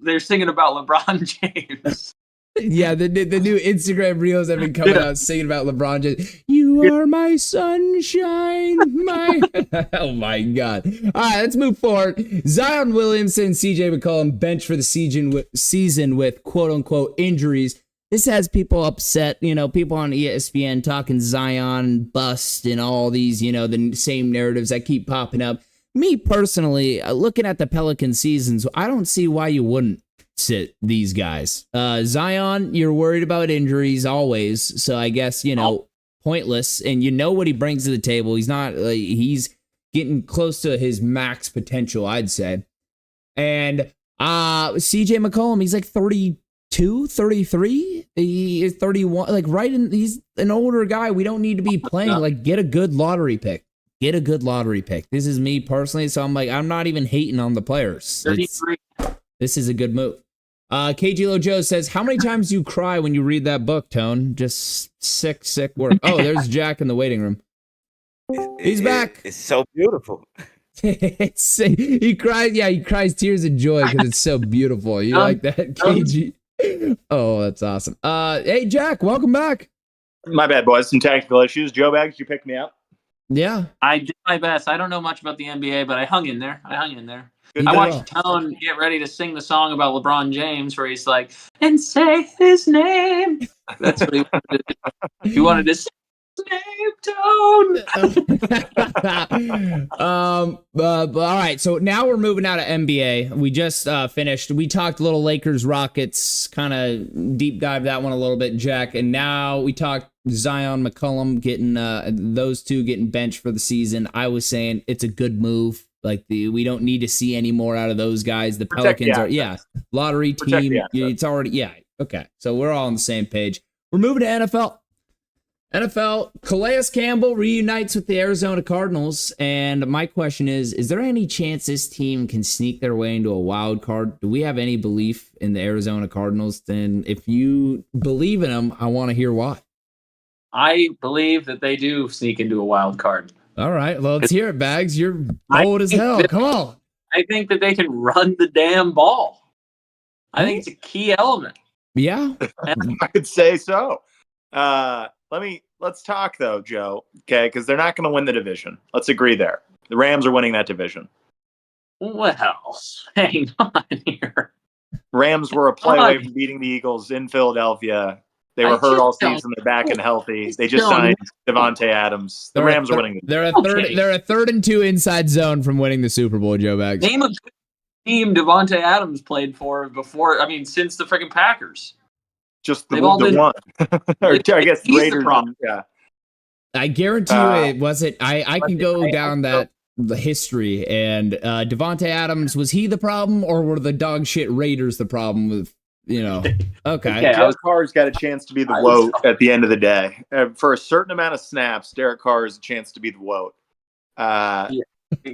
they're singing about LeBron James. Yeah, the new Instagram reels have been coming out singing about LeBron James. You are my sunshine, my... Oh, my God. All right, let's move forward. Zion Williamson, CJ McCollum bench for the season with quote-unquote injuries. This has people upset, people on ESPN talking Zion bust and all these, the same narratives that keep popping up. Me personally, looking at the Pelican seasons, I don't see why you wouldn't sit these guys. Zion, you're worried about injuries always, so I guess, pointless, and you know what he brings to the table. He's not he's getting close to his max potential, I'd say. And CJ McCollum, he's like 32, 33. He is 31. Like he's an older guy. We don't need to be playing. Like, get a good lottery pick. Get a good lottery pick. This is me personally, so I'm like, I'm not even hating on the players. This is a good move. KG Joe says, how many times do you cry when you read that book, Tone? Just sick work. Oh, there's Jack in the waiting room. He's back. It's so beautiful. He cries tears of joy because it's so beautiful. You like that, KG? Oh, that's awesome. Hey, Jack, welcome back. My bad, boys. Some technical issues. Joe Bags, you picked me up. Yeah. I did my best. I don't know much about the NBA, but I hung in there. Good I deal. watched Tone get ready to sing the song about LeBron James where he's like, and say his name. That's what he wanted to do. He wanted to say his name, Tone. All right, so now we're moving out of NBA. We just finished. We talked a little Lakers, Rockets, kind of deep dive that one a little bit, Jack. And now we talked Zion, McCollum getting those two getting benched for the season. I was saying it's a good move. Like we don't need to see any more out of those guys. The Pelicans are lottery team. It's already okay. So we're all on the same page. We're moving to NFL. Calais Campbell reunites with the Arizona Cardinals, and my question is there any chance this team can sneak their way into a wild card? Do we have any belief in the Arizona Cardinals? Then if you believe in them, I want to hear why. I believe that they do sneak into a wild card. All right, well, let's hear it, Bags. You're bold as hell. Come on. I think that they can run the damn ball. I think it's a key element. Yeah. I could say so. Let's talk though, Joe. Okay, because they're not going to win the division. Let's agree there. The Rams are winning that division. Well, hang on here. Rams were a play away from beating the Eagles in Philadelphia. They were hurt all season. They're back and healthy. They just signed Devontae Adams. The Rams are winning. They're a third and 2 inside zone from winning the Super Bowl, Joe Bags. Name a good team Devontae Adams played for before. I mean, since the freaking Packers. Just the one. Or I guess the Raiders. Yeah. I guarantee you it wasn't. I can go down the history, and Devontae Adams, was he the problem, or were the dog shit Raiders the problem with, Okay. Derek Carr's got a chance to be the WOAT at the end of the day. For a certain amount of snaps, Derek Carr has a chance to be the WOAT.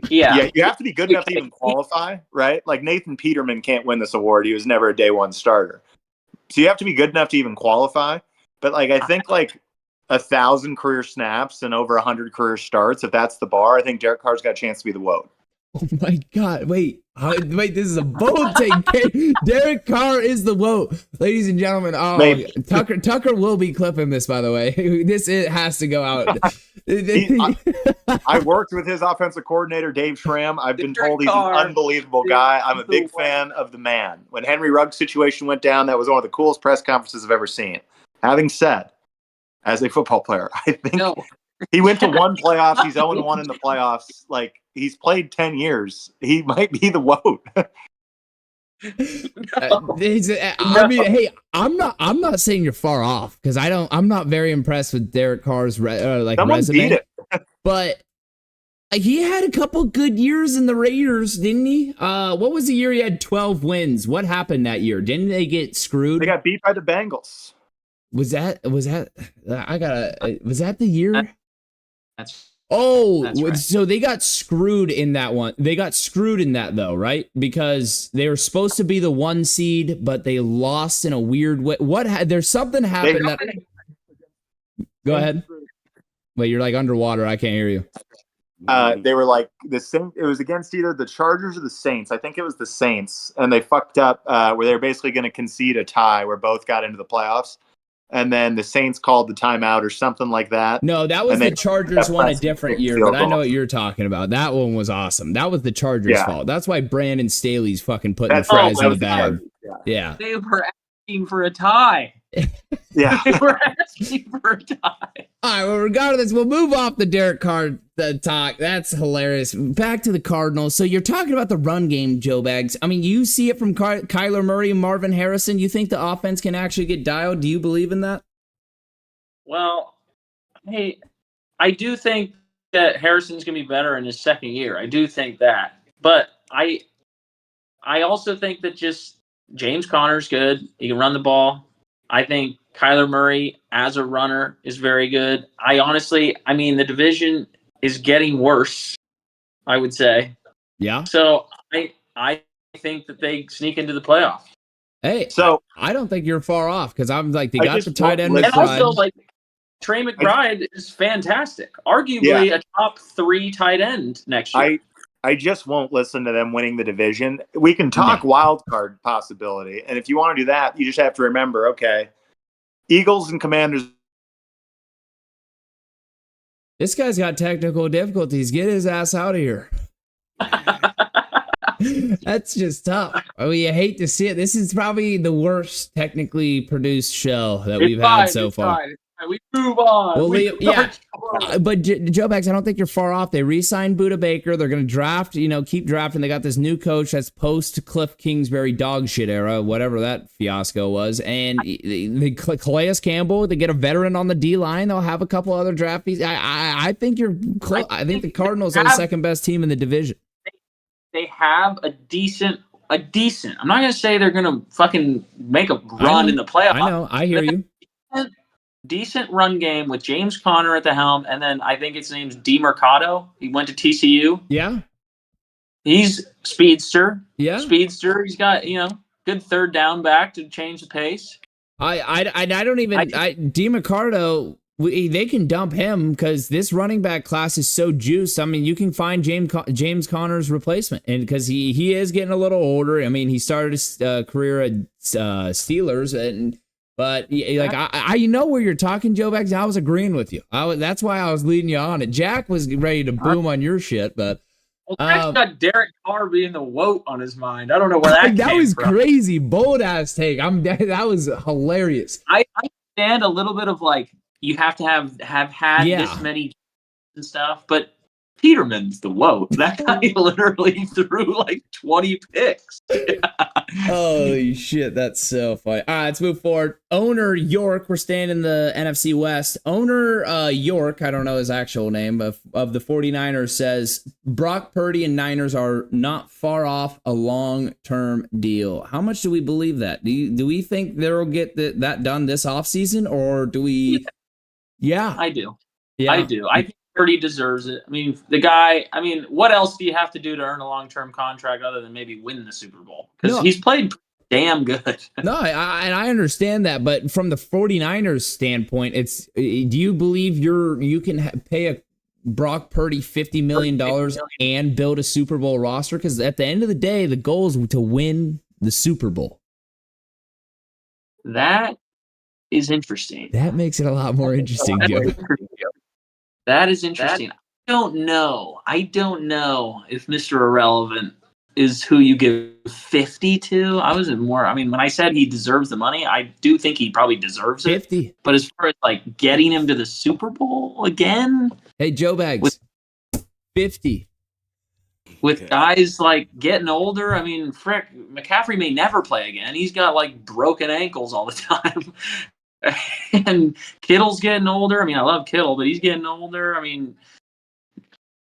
You have to be good enough to even qualify, right? Like Nathan Peterman can't win this award. He was never a day one starter. So you have to be good enough to even qualify. But I think 1,000 career snaps and over 100 career starts, if that's the bar, I think Derek Carr's got a chance to be the WOAT. Oh my God! Wait, this is a bold take. Derek Carr is the WOAT, ladies and gentlemen. Oh, maybe. Tucker will be clipping this, by the way. It has to go out. I worked with his offensive coordinator, Dave Schramm. I've been told he's an unbelievable guy. I'm a big fan of the man. When Henry Ruggs' situation went down, that was one of the coolest press conferences I've ever seen. Having said, as a football player, I think he went to one playoffs. He's 0-1 in the playoffs. He's played 10 years. He might be the WOAT. Hey, I'm not saying you're far off, because I'm not very impressed with Derek Carr's resume. But he had a couple good years in the Raiders, didn't he? What was the year he had 12 wins? What happened that year? Didn't they get screwed? They got beat by the Bengals. Was that the year? That's right. So they got screwed in that one. They got screwed in that though, right? Because they were supposed to be the 1 seed, but they lost in a weird way. There's something happened that. Go ahead. Wait, you're underwater. I can't hear you. They were the Saints. It was against either the Chargers or the Saints. I think it was the Saints, and they fucked up where they were basically going to concede a tie where both got into the playoffs. And then the Saints called the timeout or something like that. No, that was the Chargers one a different year, but I know what you're talking about. That one was awesome. That was the Chargers' fault. That's why Brandon Staley's fucking putting the fries in the bag. Yeah. They were asking for a tie. Yeah. They were asking for a tie. All right, well, regardless, we'll move off the Derek Carr talk. That's hilarious. Back to the Cardinals. So you're talking about the run game, Joe Bags. I mean, you see it from Kyler Murray and Marvin Harrison. You think the offense can actually get dialed? Do you believe in that? Well, I do think that Harrison's going to be better in his second year. I do think that. But I also think that just James Conner's good. He can run the ball. I think Kyler Murray as a runner is very good. The division is getting worse, I would say. Yeah. So I think that they sneak into the playoff. Hey, So I don't think you're far off because I'm like, they I got just the tight end. won't And listen. also, like, Trey McBride is fantastic. Arguably a top 3 tight end next year. I just won't listen to them winning the division. We can talk wild card possibility. And if you want to do that, you just have to remember, okay, Eagles and Commanders. This guy's got technical difficulties. Get his ass out of here. That's just tough. I mean, you hate to see it. This is probably the worst technically produced show that we've had so far. We move on. Well, but Joe Bags, I don't think you're far off. They re-signed Buda Baker. They're going to draft, keep drafting. They got this new coach that's post Cliff Kingsbury dog shit era, whatever that fiasco was. And Calais Campbell, they get a veteran on the D line. They'll have a couple other draft pieces. I think you're close. I think the Cardinals are the second best team in the division. They have a decent. I'm not going to say they're going to fucking make a run in the playoffs. I know. I hear you. Decent run game with James Conner at the helm, and then I think his name's DeMercado. He went to TCU. Yeah. He's speedster. Yeah. Speedster. He's got, good third down back to change the pace. DeMercado, they can dump him because this running back class is so juiced. I mean, you can find James Conner's replacement, and because he is getting a little older. I mean, he started his career at Steelers, but I know where you're talking, Joe Bags. I was agreeing with you. That's why I was leading you on it. Jack was ready to boom on your shit, but Jack's got Derek Carr being the WOT on his mind. I don't know where that that came was from. crazy, bold ass take. That was hilarious. I understand a little bit of you have to have had this many and stuff, but Peterman's the WOT. That guy literally threw 20 picks. Holy shit, that's so funny. All right, let's move forward. Owner York, we're staying in the NFC West. Owner York, I don't know his actual name, of the 49ers, says Brock Purdy and Niners are not far off a long-term deal. How much do we believe that? Do we think they'll get that done this offseason, or do we... Yeah. I do. Yeah. I do. I think Purdy deserves it. I mean, the guy, what else do you have to do to earn a long-term contract other than maybe win the Super Bowl? Because he's played damn good. No, I understand that, but from the 49ers standpoint, do you believe you can pay a Brock Purdy $50 million and build a Super Bowl roster? Because at the end of the day, the goal is to win the Super Bowl. That is interesting. That makes it a lot more interesting, Joe. That is interesting. I don't know if Mr. Irrelevant is who you give 50 to. When I said he deserves the money, I do think he probably deserves it. 50. But as far as getting him to the Super Bowl again. Hey, Joe Bags. 50. With guys getting older, McCaffrey may never play again. He's got broken ankles all the time. And Kittle's getting older. I love Kittle, but he's getting older.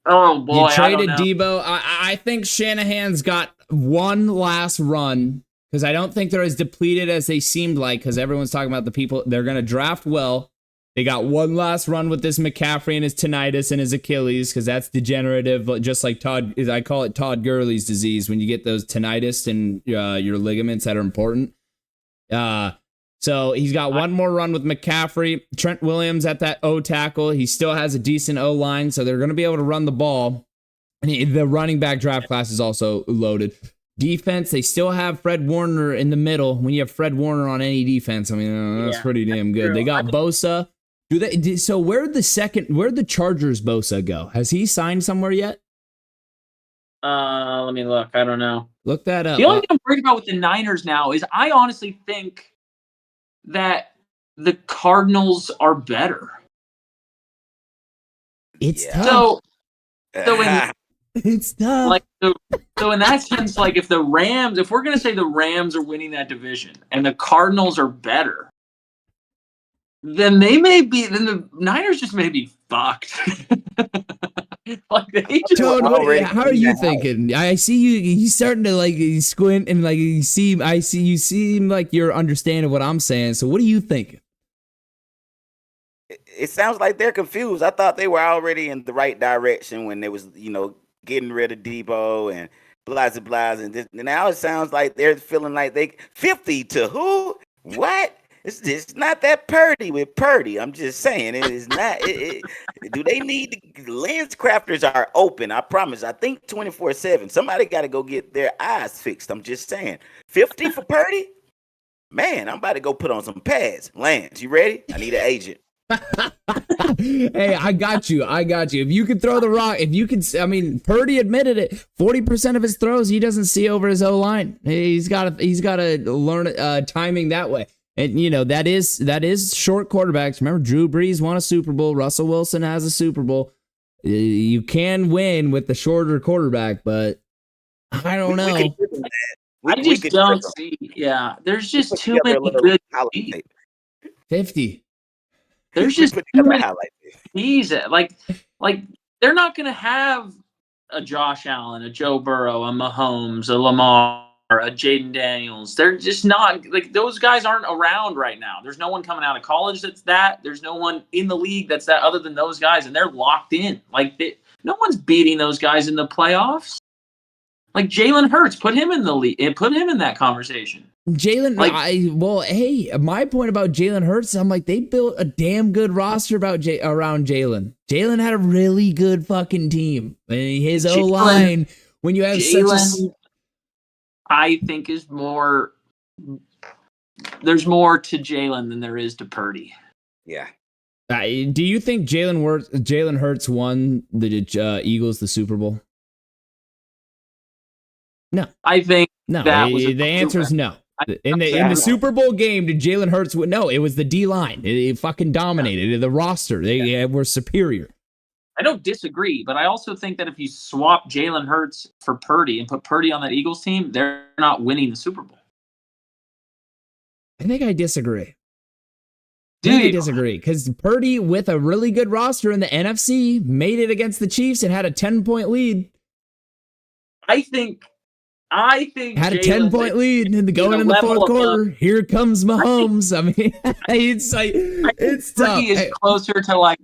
Oh boy, you traded I don't know. Debo. I think Shanahan's got one last run because I don't think they're as depleted as they seemed like. Because everyone's talking about the people they're going to draft well. They got one last run with this McCaffrey and his tinnitus and his Achilles because that's degenerative, just like I call it Todd Gurley's disease when you get those tinnitus and your ligaments that are important. So he's got one more run with McCaffrey. Trent Williams at that O tackle. He still has a decent O line, so they're going to be able to run the ball. And the running back draft class is also loaded. Defense, they still have Fred Warner in the middle. When you have Fred Warner on any defense, that's pretty damn good. They got Bosa. So where'd the Chargers Bosa go? Has he signed somewhere yet? Let me look. I don't know. Look that up. The only thing I'm worried about with the Niners now is I honestly think that the Cardinals are better. It's tough. So it's tough. So in that sense, if we're gonna say the Rams are winning that division and the Cardinals are better, then the Niners just may be fucked. Like they just Toad, already how are in you the thinking? I see you. He's starting to like squint and like you seem. I see you seem like you're understanding what I'm saying. So what are you thinking? It sounds like they're confused. I thought they were already in the right direction when they was, getting rid of Debo and blah, and this. Now it sounds like they're feeling like they 50 to who? What? It's not that Purdy with Purdy. I'm just saying it is not. Do they need lens crafters are open? I promise. I think 24/7. Somebody got to go get their eyes fixed. I'm just saying. 50 for Purdy? Man, I'm about to go put on some pads. Lance, you ready? I need an agent. Hey, I got you. If you can throw the rock, Purdy admitted it. 40% of his throws he doesn't see over his O-line. He's got to learn timing that way. And that is short quarterbacks. Remember, Drew Brees won a Super Bowl. Russell Wilson has a Super Bowl. You can win with the shorter quarterback, but I don't know. I just don't see. Yeah, there's just too many good teams. 50. There's just too many teams. Like they're not going to have a Josh Allen, a Joe Burrow, a Mahomes, a Lamar, a Jaden Daniels. They're just not like those guys aren't around right now. There's no one coming out of college that's that. There's no one in the league that's that other than those guys, and they're locked in. Like no one's beating those guys in the playoffs. Like Jalen Hurts, put him in the league and put him in that conversation. Jalen, my point about Jalen Hurts, I'm like, they built a damn good roster around Jalen. Jalen had a really good fucking team. And his O-line, when you have Jalen, I think is more. There's more to Jalen than there is to Purdy. Yeah. Do you think Jalen Hurts won the Eagles the Super Bowl? No, I think no. The answer is no. In the Super Bowl game, did Jalen Hurts win? No, it was the D-line. It fucking dominated the roster. They were superior. I don't disagree, but I also think that if you swap Jalen Hurts for Purdy and put Purdy on that Eagles team, they're not winning the Super Bowl. I think I disagree. I disagree because Purdy, with a really good roster in the NFC, made it against the Chiefs and had a 10-point lead. I think had a 10-point lead and going in the fourth quarter. Here comes Mahomes. It's like it's tough. Purdy is closer to like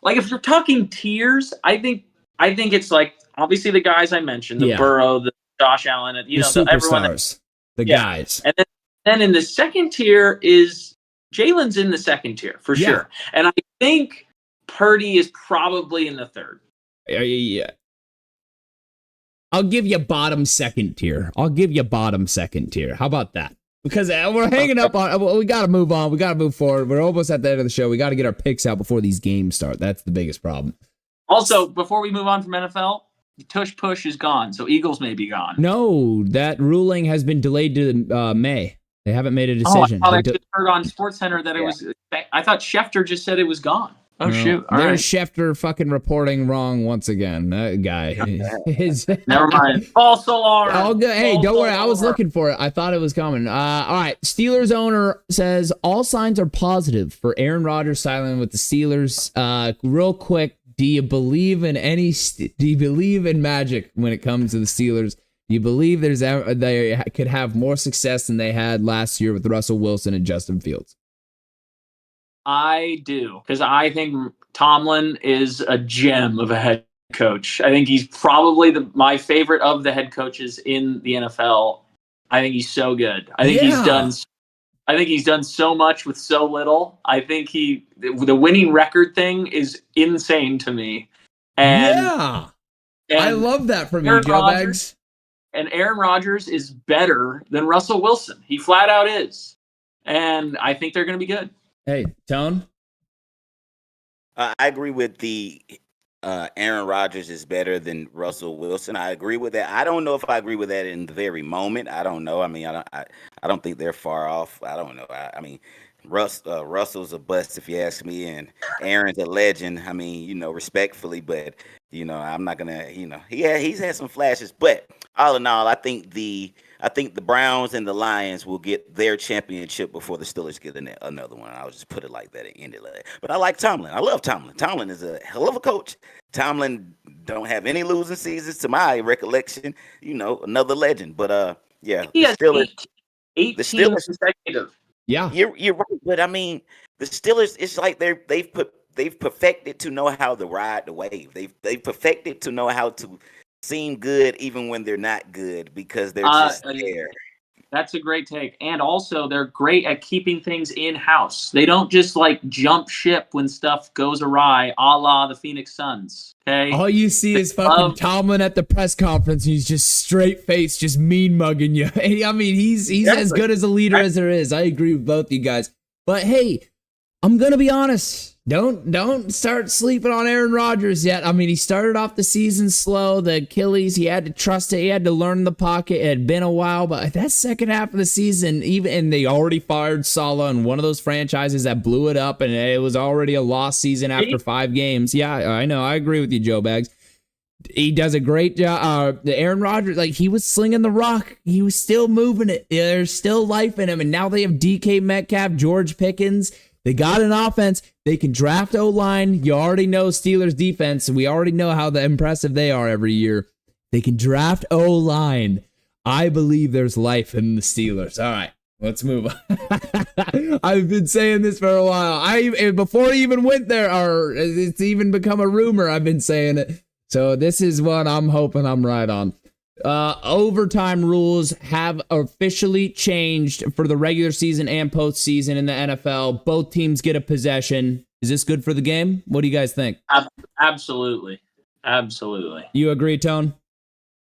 if you're talking tiers. I think it's like obviously the guys I mentioned, the Burrow, the Josh Allen, and the superstars, guys. And then in the second tier is Jalen's in the second tier for sure, and I think Purdy is probably in the third. Yeah. I'll give you bottom second tier. How about that? Because we're hanging up on. We got to move on. We got to move forward. We're almost at the end of the show. We got to get our picks out before these games start. That's the biggest problem. Also, before we move on from NFL, tush push is gone, so Eagles may be gone. No, that ruling has been delayed to May. They haven't made a decision. I just heard on SportsCenter that it was. I thought Schefter just said it was gone. Oh, no, shoot. All there's Schefter fucking reporting wrong once again. That guy. Never mind. False alarm. Hey, don't worry. I was looking for it. I thought it was coming. All right. Steelers owner says all signs are positive for Aaron Rodgers signing with the Steelers. Real quick, do you believe in magic when it comes to the Steelers? Do you believe they could have more success than they had last year with Russell Wilson and Justin Fields? I do, because I think Tomlin is a gem of a head coach. I think he's probably my favorite of the head coaches in the NFL. I think he's so good. I think he's done so much with so little. I think the winning record thing is insane to me. And I love that from you, Joe Bags. And Aaron Rodgers is better than Russell Wilson. He flat out is. And I think they're going to be good. Hey, Tone? I agree with the Aaron Rodgers is better than Russell Wilson. I agree with that. I don't know if I agree with that in the very moment. I don't know. I mean, I don't think they're far off. I don't know. I mean, Russell's a bust if you ask me, and Aaron's a legend. I mean, respectfully, but I'm not gonna. He's had some flashes, but all in all, I think the I think the Browns and the Lions will get their championship before the Steelers get another one. I'll just put it like that and end it like that. But I like Tomlin. I love Tomlin. Tomlin is a hell of a coach. Tomlin don't have any losing seasons to my recollection. Another legend. But yeah, He has Steelers. 18 The Steelers- consecutive. Yeah. You're right, but I mean, the Steelers. It's like they've perfected to know how to ride the wave. They've perfected to know how to seem good even when they're not good because they're just there. That's a great take. And also, they're great at keeping things in-house. They don't just, jump ship when stuff goes awry, a la the Phoenix Suns, okay? All you see is fucking Tomlin at the press conference. He's just straight face, just mean mugging you. I mean, he's as good as a leader as there is. I agree with both you guys. But hey, I'm gonna be honest. Don't start sleeping on Aaron Rodgers yet. I mean, he started off the season slow. The Achilles, he had to trust it. He had to learn the pocket. It had been a while, but that second half of the season, and they already fired Saleh in one of those franchises that blew it up, and it was already a lost season after 5 games. Yeah, I know. I agree with you, Joe Bags. He does a great job. The Aaron Rodgers, he was slinging the rock. He was still moving it. There's still life in him, and now they have DK Metcalf, George Pickens. They got an offense. They can draft O-line. You already know Steelers defense. We already know how impressive they are every year. They can draft O-line. I believe there's life in the Steelers. All right, let's move on. I've been saying this for a while. Before I even went there, or it's even become a rumor, I've been saying it. So this is what I'm hoping I'm right on. Overtime rules have officially changed for the regular season and postseason in the NFL. Both teams get a possession. Is this good for the game? What do you guys think? Absolutely. You agree, Tone?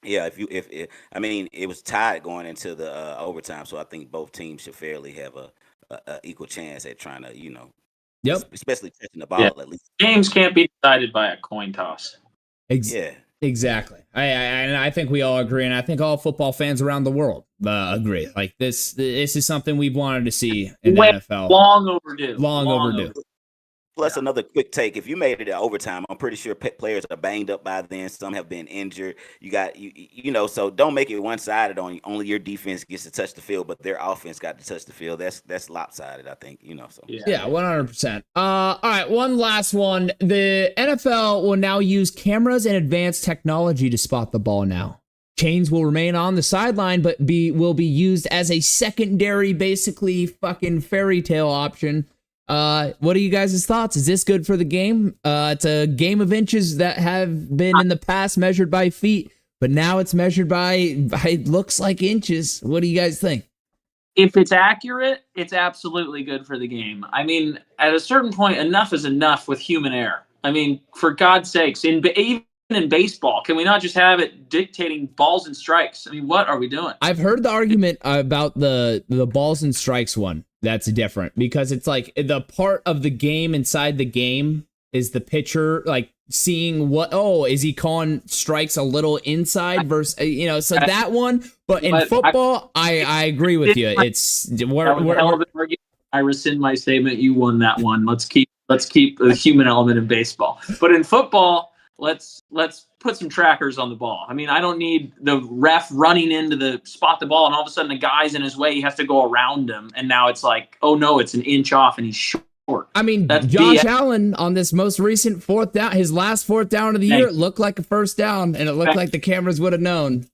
Yeah, it was tied going into the overtime, so I think both teams should fairly have a equal chance at trying to, Yep. especially touching the ball at least. Games can't be decided by a coin toss. Yeah. Exactly. I think we all agree, and I think all football fans around the world agree. This is something we've wanted to see in the NFL. Long overdue. Long overdue. Plus, another quick take. If you made it to overtime, I'm pretty sure players are banged up by then. Some have been injured. So don't make it one-sided on only your defense gets to touch the field, but their offense got to touch the field. That's lopsided, I think, So. Yeah, 100%. All right, one last one. The NFL will now use cameras and advanced technology to spot the ball now. Chains will remain on the sideline, but will be used as a secondary, basically fucking fairy tale option. What are you guys' thoughts? Is this good for the game? It's a game of inches that have been in the past measured by feet, but now it's measured by looks like inches. What do you guys think? If it's accurate, it's absolutely good for the game. I mean, at a certain point, enough is enough with human error. I mean, for God's sakes, even in baseball, can we not just have it dictating balls and strikes? I mean, what are we doing? I've heard the argument about the balls and strikes one. That's different because it's like the part of the game inside the game is the pitcher seeing is he calling strikes a little inside versus that one. But in football, I agree with you. I rescind my statement. You won that one. Let's keep the human element in baseball. But in football, let's put some trackers on the ball. I mean, I don't need the ref running into the spot the ball, and all of a sudden the guy's in his way. You have to go around him, and now it's like, oh no, it's an inch off, and he's short. I mean, Josh Allen on this most recent fourth down, his last fourth down of the year, it looked like a first down, and it looked like the cameras would have known.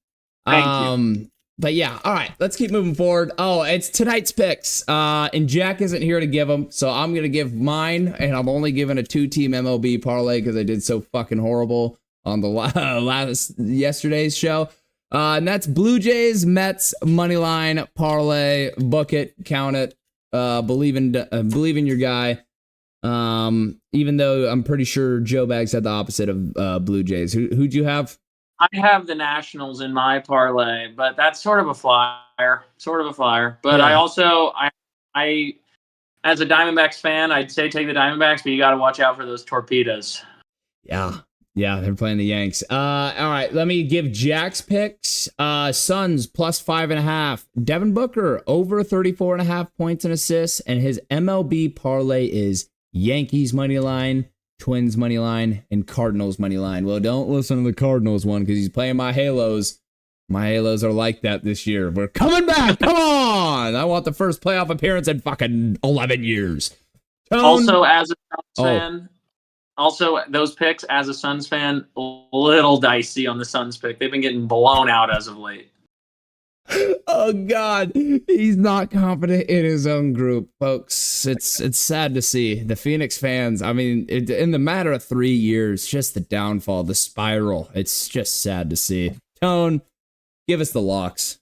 Thank you. But yeah, all right, let's keep moving forward. Oh, it's tonight's picks, and Jack isn't here to give them, so I'm gonna give mine, and I'm only giving a 2-team MLB parlay because I did so fucking horrible on the yesterday's show. And that's Blue Jays, Mets, money line, parlay, book it, count it, believe in your guy. Even though I'm pretty sure Joe Bags had the opposite of Blue Jays. Who'd you have? I have the Nationals in my parlay, but that's sort of a flyer. But yeah. I also, I as a Diamondbacks fan, I'd say take the Diamondbacks, but you got to watch out for those torpedoes. Yeah, they're playing the Yanks. All right, let me give Jack's picks. Suns plus 5.5. Devin Booker over 34.5 points and assists, and his MLB parlay is Yankees money line, Twins money line, and Cardinals money line. Well, don't listen to the Cardinals one because he's playing my Halos. My Halos are like that this year. We're coming back. Come on. I want the first playoff appearance in fucking 11 years. Tone. Also, as a Suns fan, also those picks as a Suns fan, a little dicey on the Suns pick. They've been getting blown out as of late. Oh God, he's not confident in his own group, folks. It's sad to see the Phoenix fans. I mean, in the matter of 3 years, just the downfall, the spiral. It's just sad to see. Tone, give us the locks.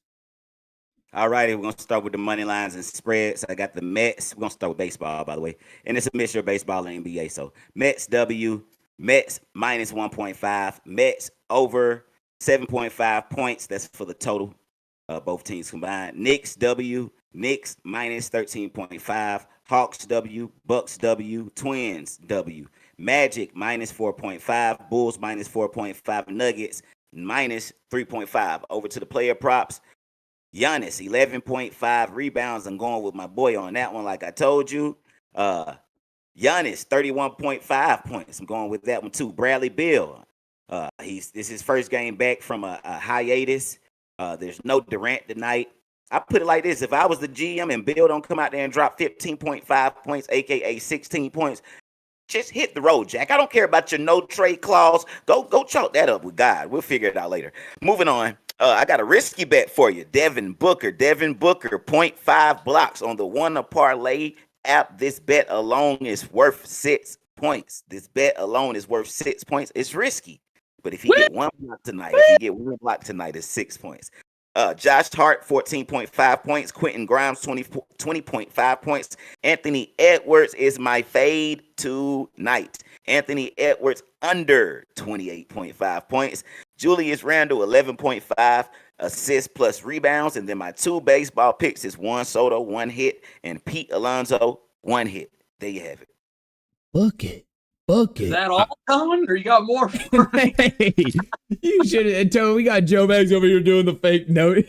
All righty, we're going to start with the money lines and spreads. I got the Mets. We're going to start with baseball, by the way. And it's a mixture of baseball and NBA. So Mets W, Mets minus 1.5, Mets over 7.5 points. That's for the total, both teams combined. Knicks W, Knicks minus 13.5, Hawks W, Bucks W, Twins W, Magic minus 4.5, Bulls minus 4.5, Nuggets minus 3.5. Over to the player props. Giannis, 11.5 rebounds. I'm going with my boy on that one, like I told you. Giannis, 31.5 points. I'm going with that one, too. Bradley Beal, this is his first game back from a hiatus. There's no Durant tonight. I put it like this. If I was the GM and Bill don't come out there and drop 15.5 points, a.k.a. 16 points, just hit the road, Jack. I don't care about your no trade clause. Go chalk that up with God. We'll figure it out later. Moving on. I got a risky bet for you. Devin Booker, 0.5 blocks on the Wanna Parlay app. This bet alone is worth 6 points. It's risky. But if you get one block tonight, it's 6 points. Josh Hart, 14.5 points. Quentin Grimes, 20.5 points. Anthony Edwards is my fade tonight. Anthony Edwards under 28.5 points. Julius Randle, 11.5 assists plus rebounds. And then my 2 baseball picks is Juan Soto, 1 hit, and Pete Alonso, 1 hit. There you have it. Book it. Is that all, Tone, or you got more? Hey, you should. Tone, we got Joe Bags over here doing the fake note.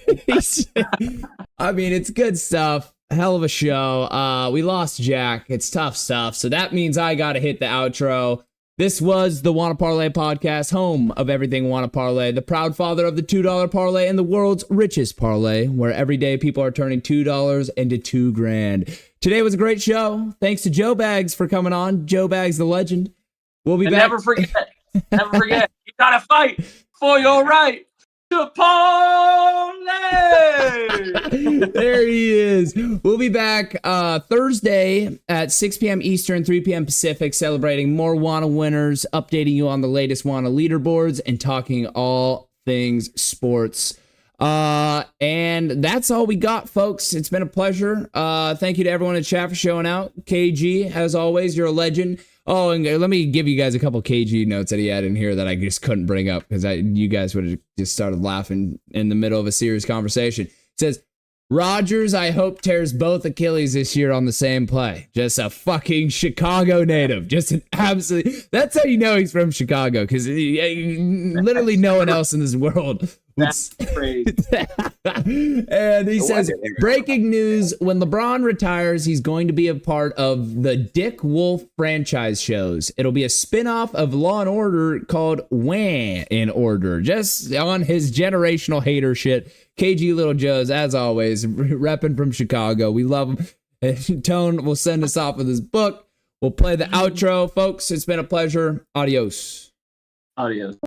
I mean, it's good stuff. Hell of a show. We lost Jack. It's tough stuff. So that means I got to hit the outro. This was the Wanna Parlay Podcast, home of everything Wanna Parlay, the proud father of the $2 parlay and the world's richest parlay, where every day people are turning $2 into $2,000. Today was a great show. Thanks to Joe Bags for coming on. Joe Bags, the legend. We'll be back. Never forget, you gotta fight for your right to parlay. There he is. We'll be back Thursday at 6 p.m. Eastern, 3 p.m. Pacific, celebrating more Wanna winners, updating you on the latest Wanna leaderboards, and talking all things sports. And that's all we got, folks. It's been a pleasure. Thank you to everyone in the chat for showing out. KG, as always, you're a legend. Oh, and let me give you guys a couple KG notes that he had in here that I just couldn't bring up because you guys would have just started laughing in the middle of a serious conversation. It says, Rodgers, I hope, tears both Achilles this year on the same play. Just a fucking Chicago native. Just an absolute... That's how you know he's from Chicago, because literally no one else in this world... That's crazy. And he says, breaking news, when LeBron retires, he's going to be a part of the Dick Wolf franchise shows. It'll be a spinoff of Law and Order called Wah in Order, just on his generational hater shit. KG Little Joe's, as always, repping from Chicago. We love him. Tone will send us off with his book. We'll play the outro, folks. It's been a pleasure. Adios. Adios.